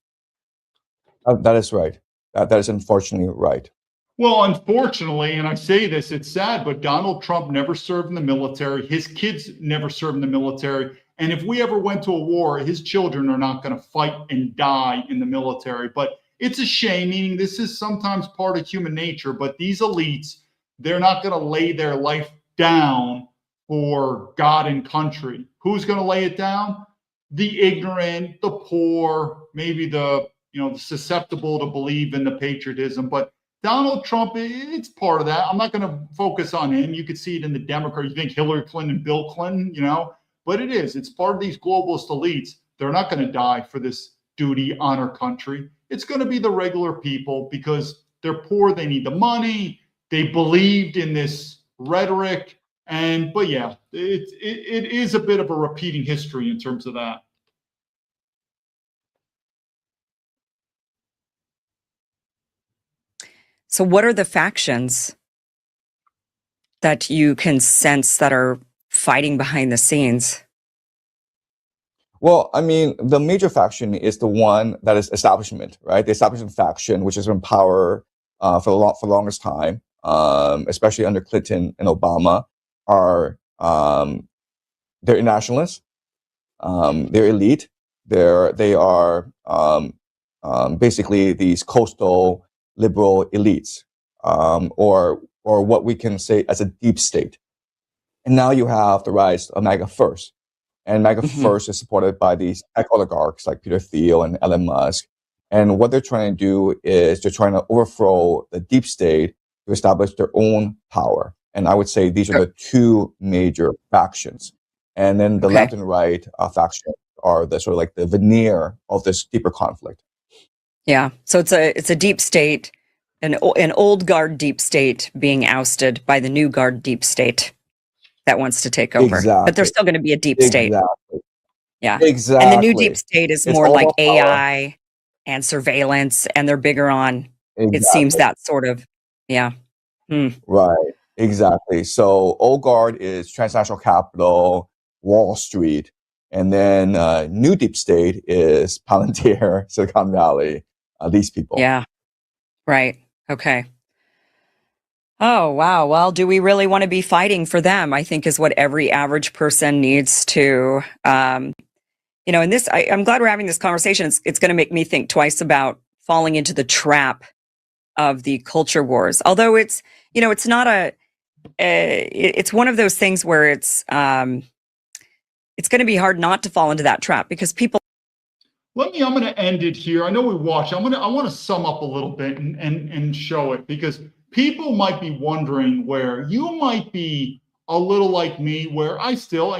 That is right. That is unfortunately right. Well, unfortunately, and I say this, it's sad, but Donald Trump never served in the military. His kids never served in the military. And if we ever went to a war, his children are not going to fight and die in the military. But it's a shame, meaning this is sometimes part of human nature. But these elites, they're not going to lay their life down for God and country. Who's going to lay it down? The ignorant, the poor, maybe the susceptible to believe in the patriotism. But Donald Trump, it's part of that. I'm not going to focus on him. You could see it in the Democrats. You think Hillary Clinton, Bill Clinton, but it is. It's part of these globalist elites. They're not going to die for this duty, honor country. It's going to be the regular people, because they're poor. They need the money. They believed in this rhetoric. But yeah, it is a bit of a repeating history in terms of that. So what are the factions that you can sense that are fighting behind the scenes? Well, I mean, the major faction is the one that is establishment, right? The establishment faction, which has been in power for the longest time, especially under Clinton and Obama, are they're nationalists, they're elite, they are basically these coastal liberal elites, or what we can say as a deep state. And now you have the rise of MAGA First. And MAGA First is supported by these tech oligarchs like Peter Thiel and Elon Musk. And what they're trying to do is they're trying to overthrow the deep state to establish their own power. And I would say these are the two major factions. And then the left and right factions are the sort of like the veneer of this deeper conflict. Yeah. So it's a deep state, an old guard deep state being ousted by the new guard deep state that wants to take over. Exactly. But there's still going to be a deep state. Exactly. Yeah. Exactly. And the new deep state is It's more all like about power. AI and surveillance, and they're bigger on, Exactly. it seems, that sort of, yeah. Right. Exactly. So old guard is transnational capital, Wall Street, and then new deep state is Palantir, Silicon Valley, these people. Yeah. Right. Okay. Oh, wow. Well, do we really want to be fighting for them? I think is what every average person needs to, and this, I'm glad we're having this conversation. It's going to make me think twice about falling into the trap of the culture wars. Although it's not it's one of those things where it's going to be hard not to fall into that trap because people. I'm going to end it here. I know we watched. I want to sum up a little bit and show it because people might be wondering where you might be a little like me, where I still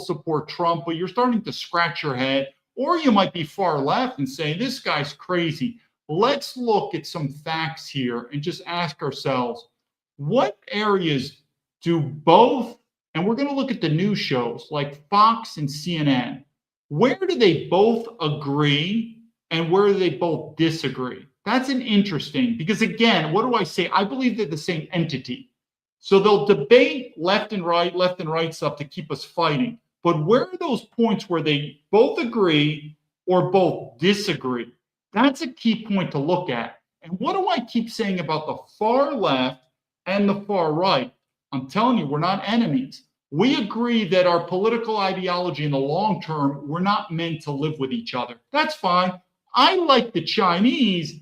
support Trump, but you're starting to scratch your head, or you might be far left and say, this guy's crazy. Let's look at some facts here and just ask ourselves, what areas do both, and we're going to look at the news shows like Fox and CNN, where do they both agree and where do they both disagree? That's an interesting, because again, what do I say? I believe they're the same entity. So they'll debate left and right stuff to keep us fighting. But where are those points where they both agree or both disagree? That's a key point to look at. And what do I keep saying about the far left and the far right? I'm telling you, we're not enemies. We agree that our political ideology in the long term, we're not meant to live with each other. That's fine. I like the Chinese,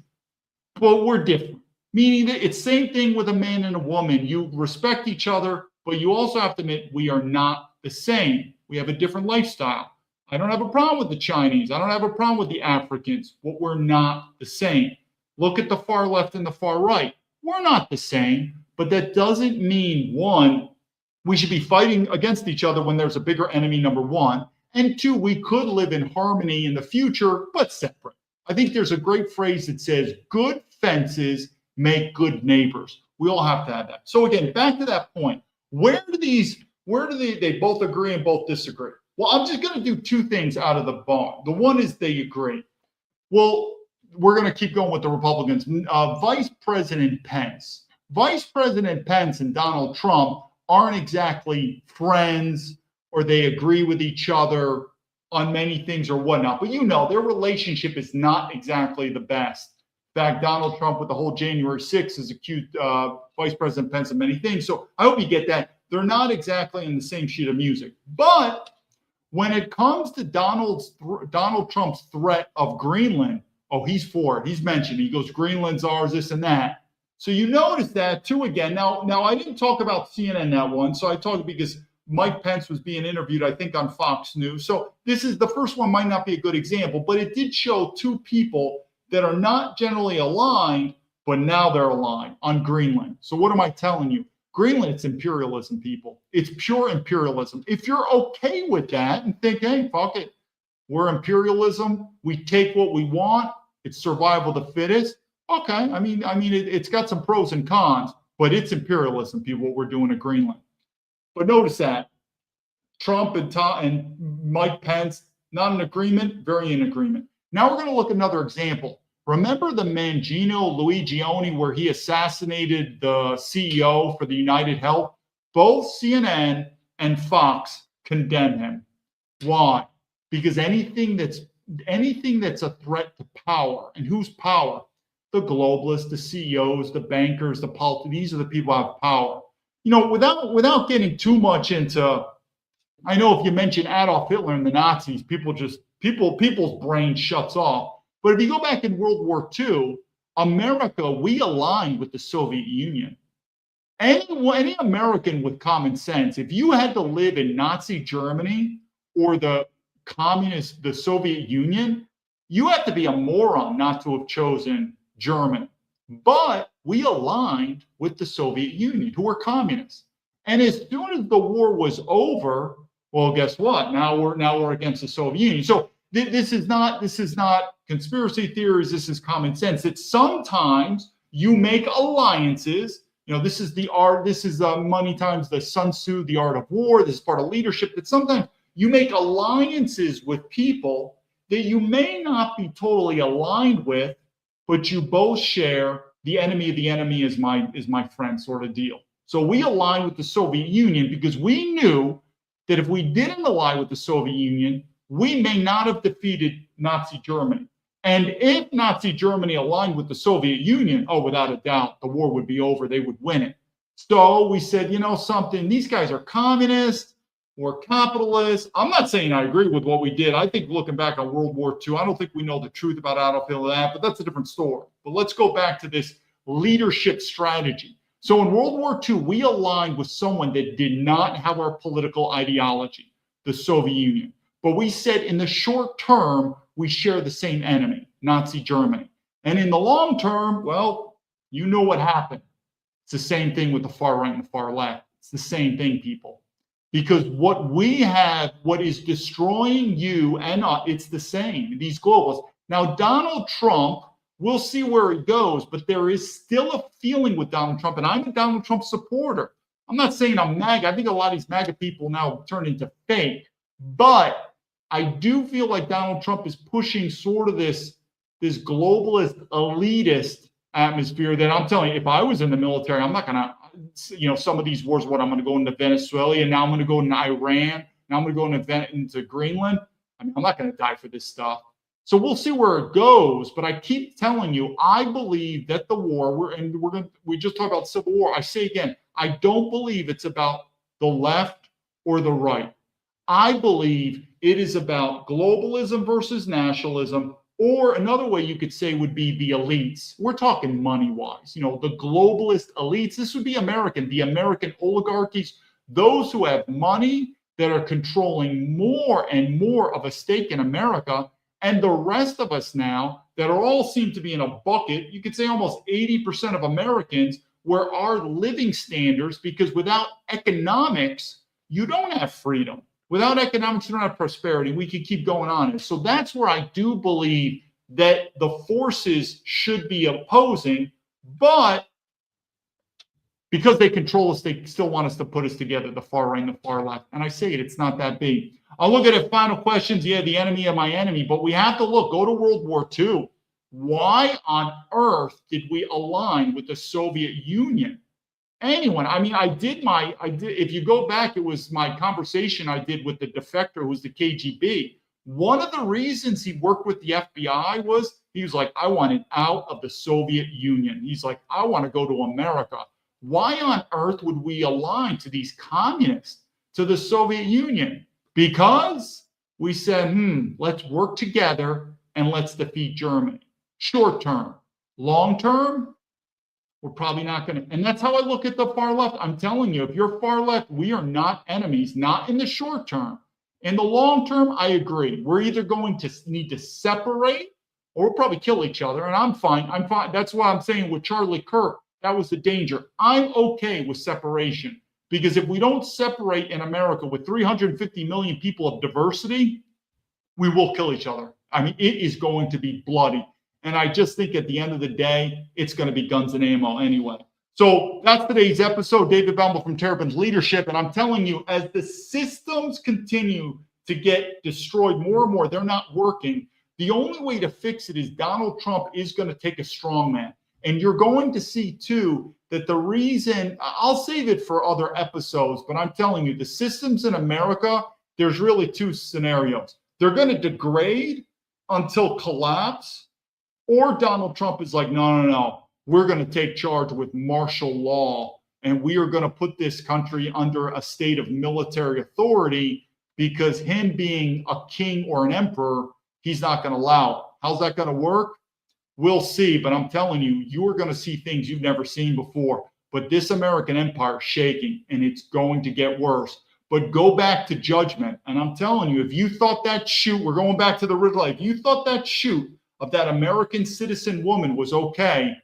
but we're different. Meaning that it's same thing with a man and a woman. You respect each other, but you also have to admit we are not the same. We have a different lifestyle. I don't have a problem with the Chinese. I don't have a problem with the Africans, but we're not the same. Look at the far left and the far right. We're not the same, but that doesn't mean, one, we should be fighting against each other when there's a bigger enemy, number one. And two, we could live in harmony in the future, but separate. I think there's a great phrase that says, good fences make good neighbors. We all have to have that. So again, back to that point, where do they both agree and both disagree? Well, I'm just going to do two things out of the barn. The one is they agree. Well, we're going to keep going with the Republicans. Vice President Pence and Donald Trump aren't exactly friends, or they agree with each other on many things or whatnot. But their relationship is not exactly the best. In fact, Donald Trump with the whole January 6th has accused Vice President Pence of many things. So I hope you get that. They're not exactly in the same sheet of music. But when it comes to Donald Trump's threat of Greenland, he's for it. He's mentioned it. He goes, Greenland's ours, this and that. So you notice that too again. Now I didn't talk about CNN that one. So I talked because Mike Pence was being interviewed, I think, on Fox News. So this is the first one, might not be a good example, but it did show two people that are not generally aligned, but now they're aligned on Greenland. So what am I telling you? Greenland, it's imperialism, people. It's pure imperialism. If you're okay with that and think, hey, fuck it, we're imperialism, we take what we want, it's survival of the fittest. Okay, I mean, it's got some pros and cons, but it's imperialism, people, what we're doing at Greenland. But notice that Trump and Mike Pence, not in agreement, very in agreement. Now we're going to look at another example. Remember the Mangino Luigione, where he assassinated the CEO for the United Health? Both CNN and Fox condemn him. Why? Because anything that's a threat to power, and whose power? The globalists, the CEOs, the bankers, the politicians. These are the people who have power. Without getting too much into, I know if you mention Adolf Hitler and the Nazis, people's brain shuts off. But if you go back in World War II, America, we aligned with the Soviet Union. Any American with common sense, if you had to live in Nazi Germany or the Soviet Union, you have to be a moron not to have chosen Germany. But we aligned with the Soviet Union, who were communists. And as soon as the war was over, well, guess what? Now we're against the Soviet Union. So this is not conspiracy theories. This is common sense. That sometimes you make alliances. This is the art. This is money times the Sun Tzu, the art of war. This is part of leadership. That sometimes you make alliances with people that you may not be totally aligned with, but you both share the enemy of the enemy is my friend sort of deal. So we aligned with the Soviet Union because we knew that if we didn't align with the Soviet Union, we may not have defeated Nazi Germany. And if Nazi Germany aligned with the Soviet Union, without a doubt, the war would be over. They would win it. So we said, something, these guys are communists. We're capitalists. I'm not saying I agree with what we did. I think looking back on World War II, I don't think we know the truth about Adolf Hitler, but that's a different story. But let's go back to this leadership strategy. So in World War II, we aligned with someone that did not have our political ideology, the Soviet Union. But we said in the short term, we share the same enemy, Nazi Germany. And in the long term, well, you know what happened. It's the same thing with the far right and the far left. It's the same thing, people. Because what we have, what is destroying you and it's the same, these globals. Now, Donald Trump, we'll see where it goes, but there is still a feeling with Donald Trump, and I'm a Donald Trump supporter. I'm not saying I'm MAGA. I think a lot of these MAGA people now turn into fake, but I do feel like Donald Trump is pushing sort of this globalist, elitist atmosphere that I'm telling you, if I was in the military, I'm not going to, some of these wars, I'm going to go into Venezuela, and now I'm going to go into Iran, now I'm going to go into Greenland. I'm not going to die for this stuff. So we'll see where it goes. But I keep telling you, I believe that the war, we just talked about civil war. I say again, I don't believe it's about the left or the right. I believe it is about globalism versus nationalism, or another way you could say would be the elites. We're talking money-wise, the globalist elites. This would be the American oligarchies, those who have money that are controlling more and more of a stake in America, and the rest of us now that are all seem to be in a bucket. You could say almost 80% of Americans, where our living standards, because without economics, you don't have freedom. Without economics, you don't have prosperity. We could keep going on. So that's where I do believe that the forces should be opposing, but because they control us, they still want us to put us together, the far right and the far left. And I say it's not that big. I'll look at it. Final questions. Yeah, the enemy of my enemy, but we have to go to World War II. Why on earth did we align with the Soviet Union? Anyone. If you go back, it was my conversation I did with the defector who was the KGB. One of the reasons he worked with the FBI was he was like, I wanted out of the Soviet Union. He's like, I want to go to America. Why on earth would we align to these communists, to the Soviet Union? Because we said, let's work together and let's defeat Germany. Short term. Long term, we're probably not going to. And that's how I look at the far left. I'm telling you, if you're far left, we are not enemies, not in the short term. In the long term, I agree. We're either going to need to separate or we'll probably kill each other. And I'm fine. That's why I'm saying with Charlie Kirk, that was the danger. I'm okay with separation because if we don't separate in America with 350 million people of diversity, we will kill each other. It is going to be bloody. And I just think at the end of the day, it's going to be guns and ammo anyway. So that's today's episode. David Baumblatt from Terrapin's Leadership. And I'm telling you, as the systems continue to get destroyed more and more, they're not working. The only way to fix it is Donald Trump is going to take a strong man. And you're going to see, too, that the reason, I'll save it for other episodes, but I'm telling you, the systems in America, there's really two scenarios. They're going to degrade until collapse, or Donald Trump is like, no. We're going to take charge with martial law, and we are going to put this country under a state of military authority because him being a king or an emperor, he's not going to allow it. How's that going to work? We'll see. But I'm telling you, you are going to see things you've never seen before. but this American empire is shaking, and it's going to get worse. But go back to judgment. And I'm telling you, if you thought that shoot, we're going back to the original, if you thought that shoot of that American citizen woman was okay,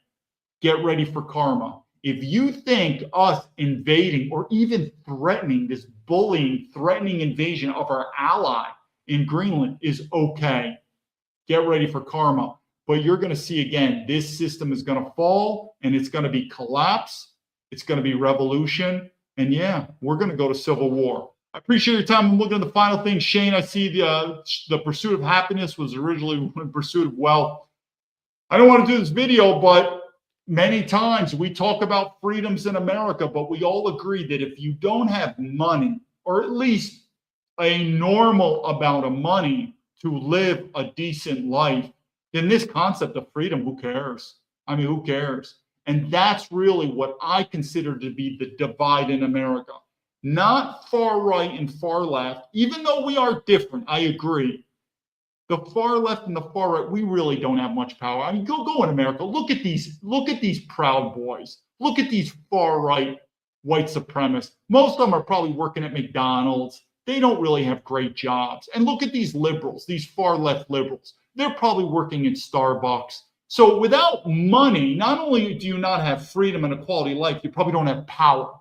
get ready for karma. If you think us invading or even threatening, this bullying, threatening invasion of our ally in Greenland is okay, get ready for karma. But you're going to see again, this system is going to fall, and it's going to be collapse. It's going to be revolution. And yeah, we're going to go to civil war. I appreciate your time. I'm looking at the final thing. Shane, I see the pursuit of happiness was originally in pursuit of wealth. I don't want to do this video, but many times we talk about freedoms in America, but we all agree that if you don't have money, or at least a normal amount of money to live a decent life, then this concept of freedom, who cares? I mean, who cares? And that's really what I consider to be the divide in America. Not far right and far left, even though we are different, I agree. The far left and the far right, we really don't have much power. I mean, go in America. Look at these Proud Boys. Look at these far right white supremacists. Most of them are probably working at McDonald's. They don't really have great jobs. And look at these liberals, these far left liberals. They're probably working in Starbucks. So without money, not only do you not have freedom and a quality of life, you probably don't have power.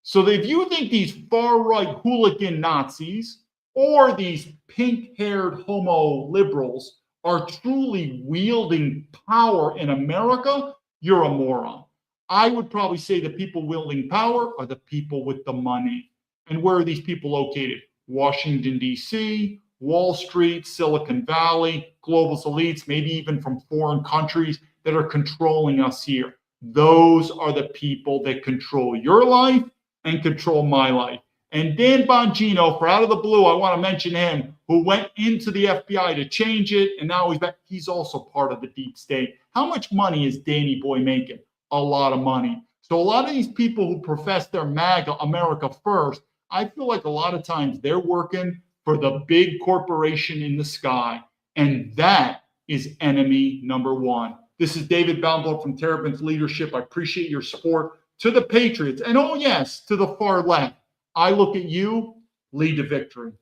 So if you think these far right hooligan Nazis or these pink-haired homo liberals are truly wielding power in America, you're a moron. I would probably say the people wielding power are the people with the money. And where are these people located? Washington, D.C., Wall Street, Silicon Valley, global elites, maybe even from foreign countries that are controlling us here. Those are the people that control your life and control my life. And Dan Bongino, for out of the blue, I want to mention him, who went into the FBI to change it, and now he's back. He's also part of the deep state. How much money is Danny Boy making? A lot of money. So a lot of these people who profess their MAGA, America first, I feel like a lot of times they're working for the big corporation in the sky, and that is enemy number one. This is David Baumblatt from Terrapin's Leadership. I appreciate your support to the Patriots, and oh yes, to the far left. I look at you, lead to victory.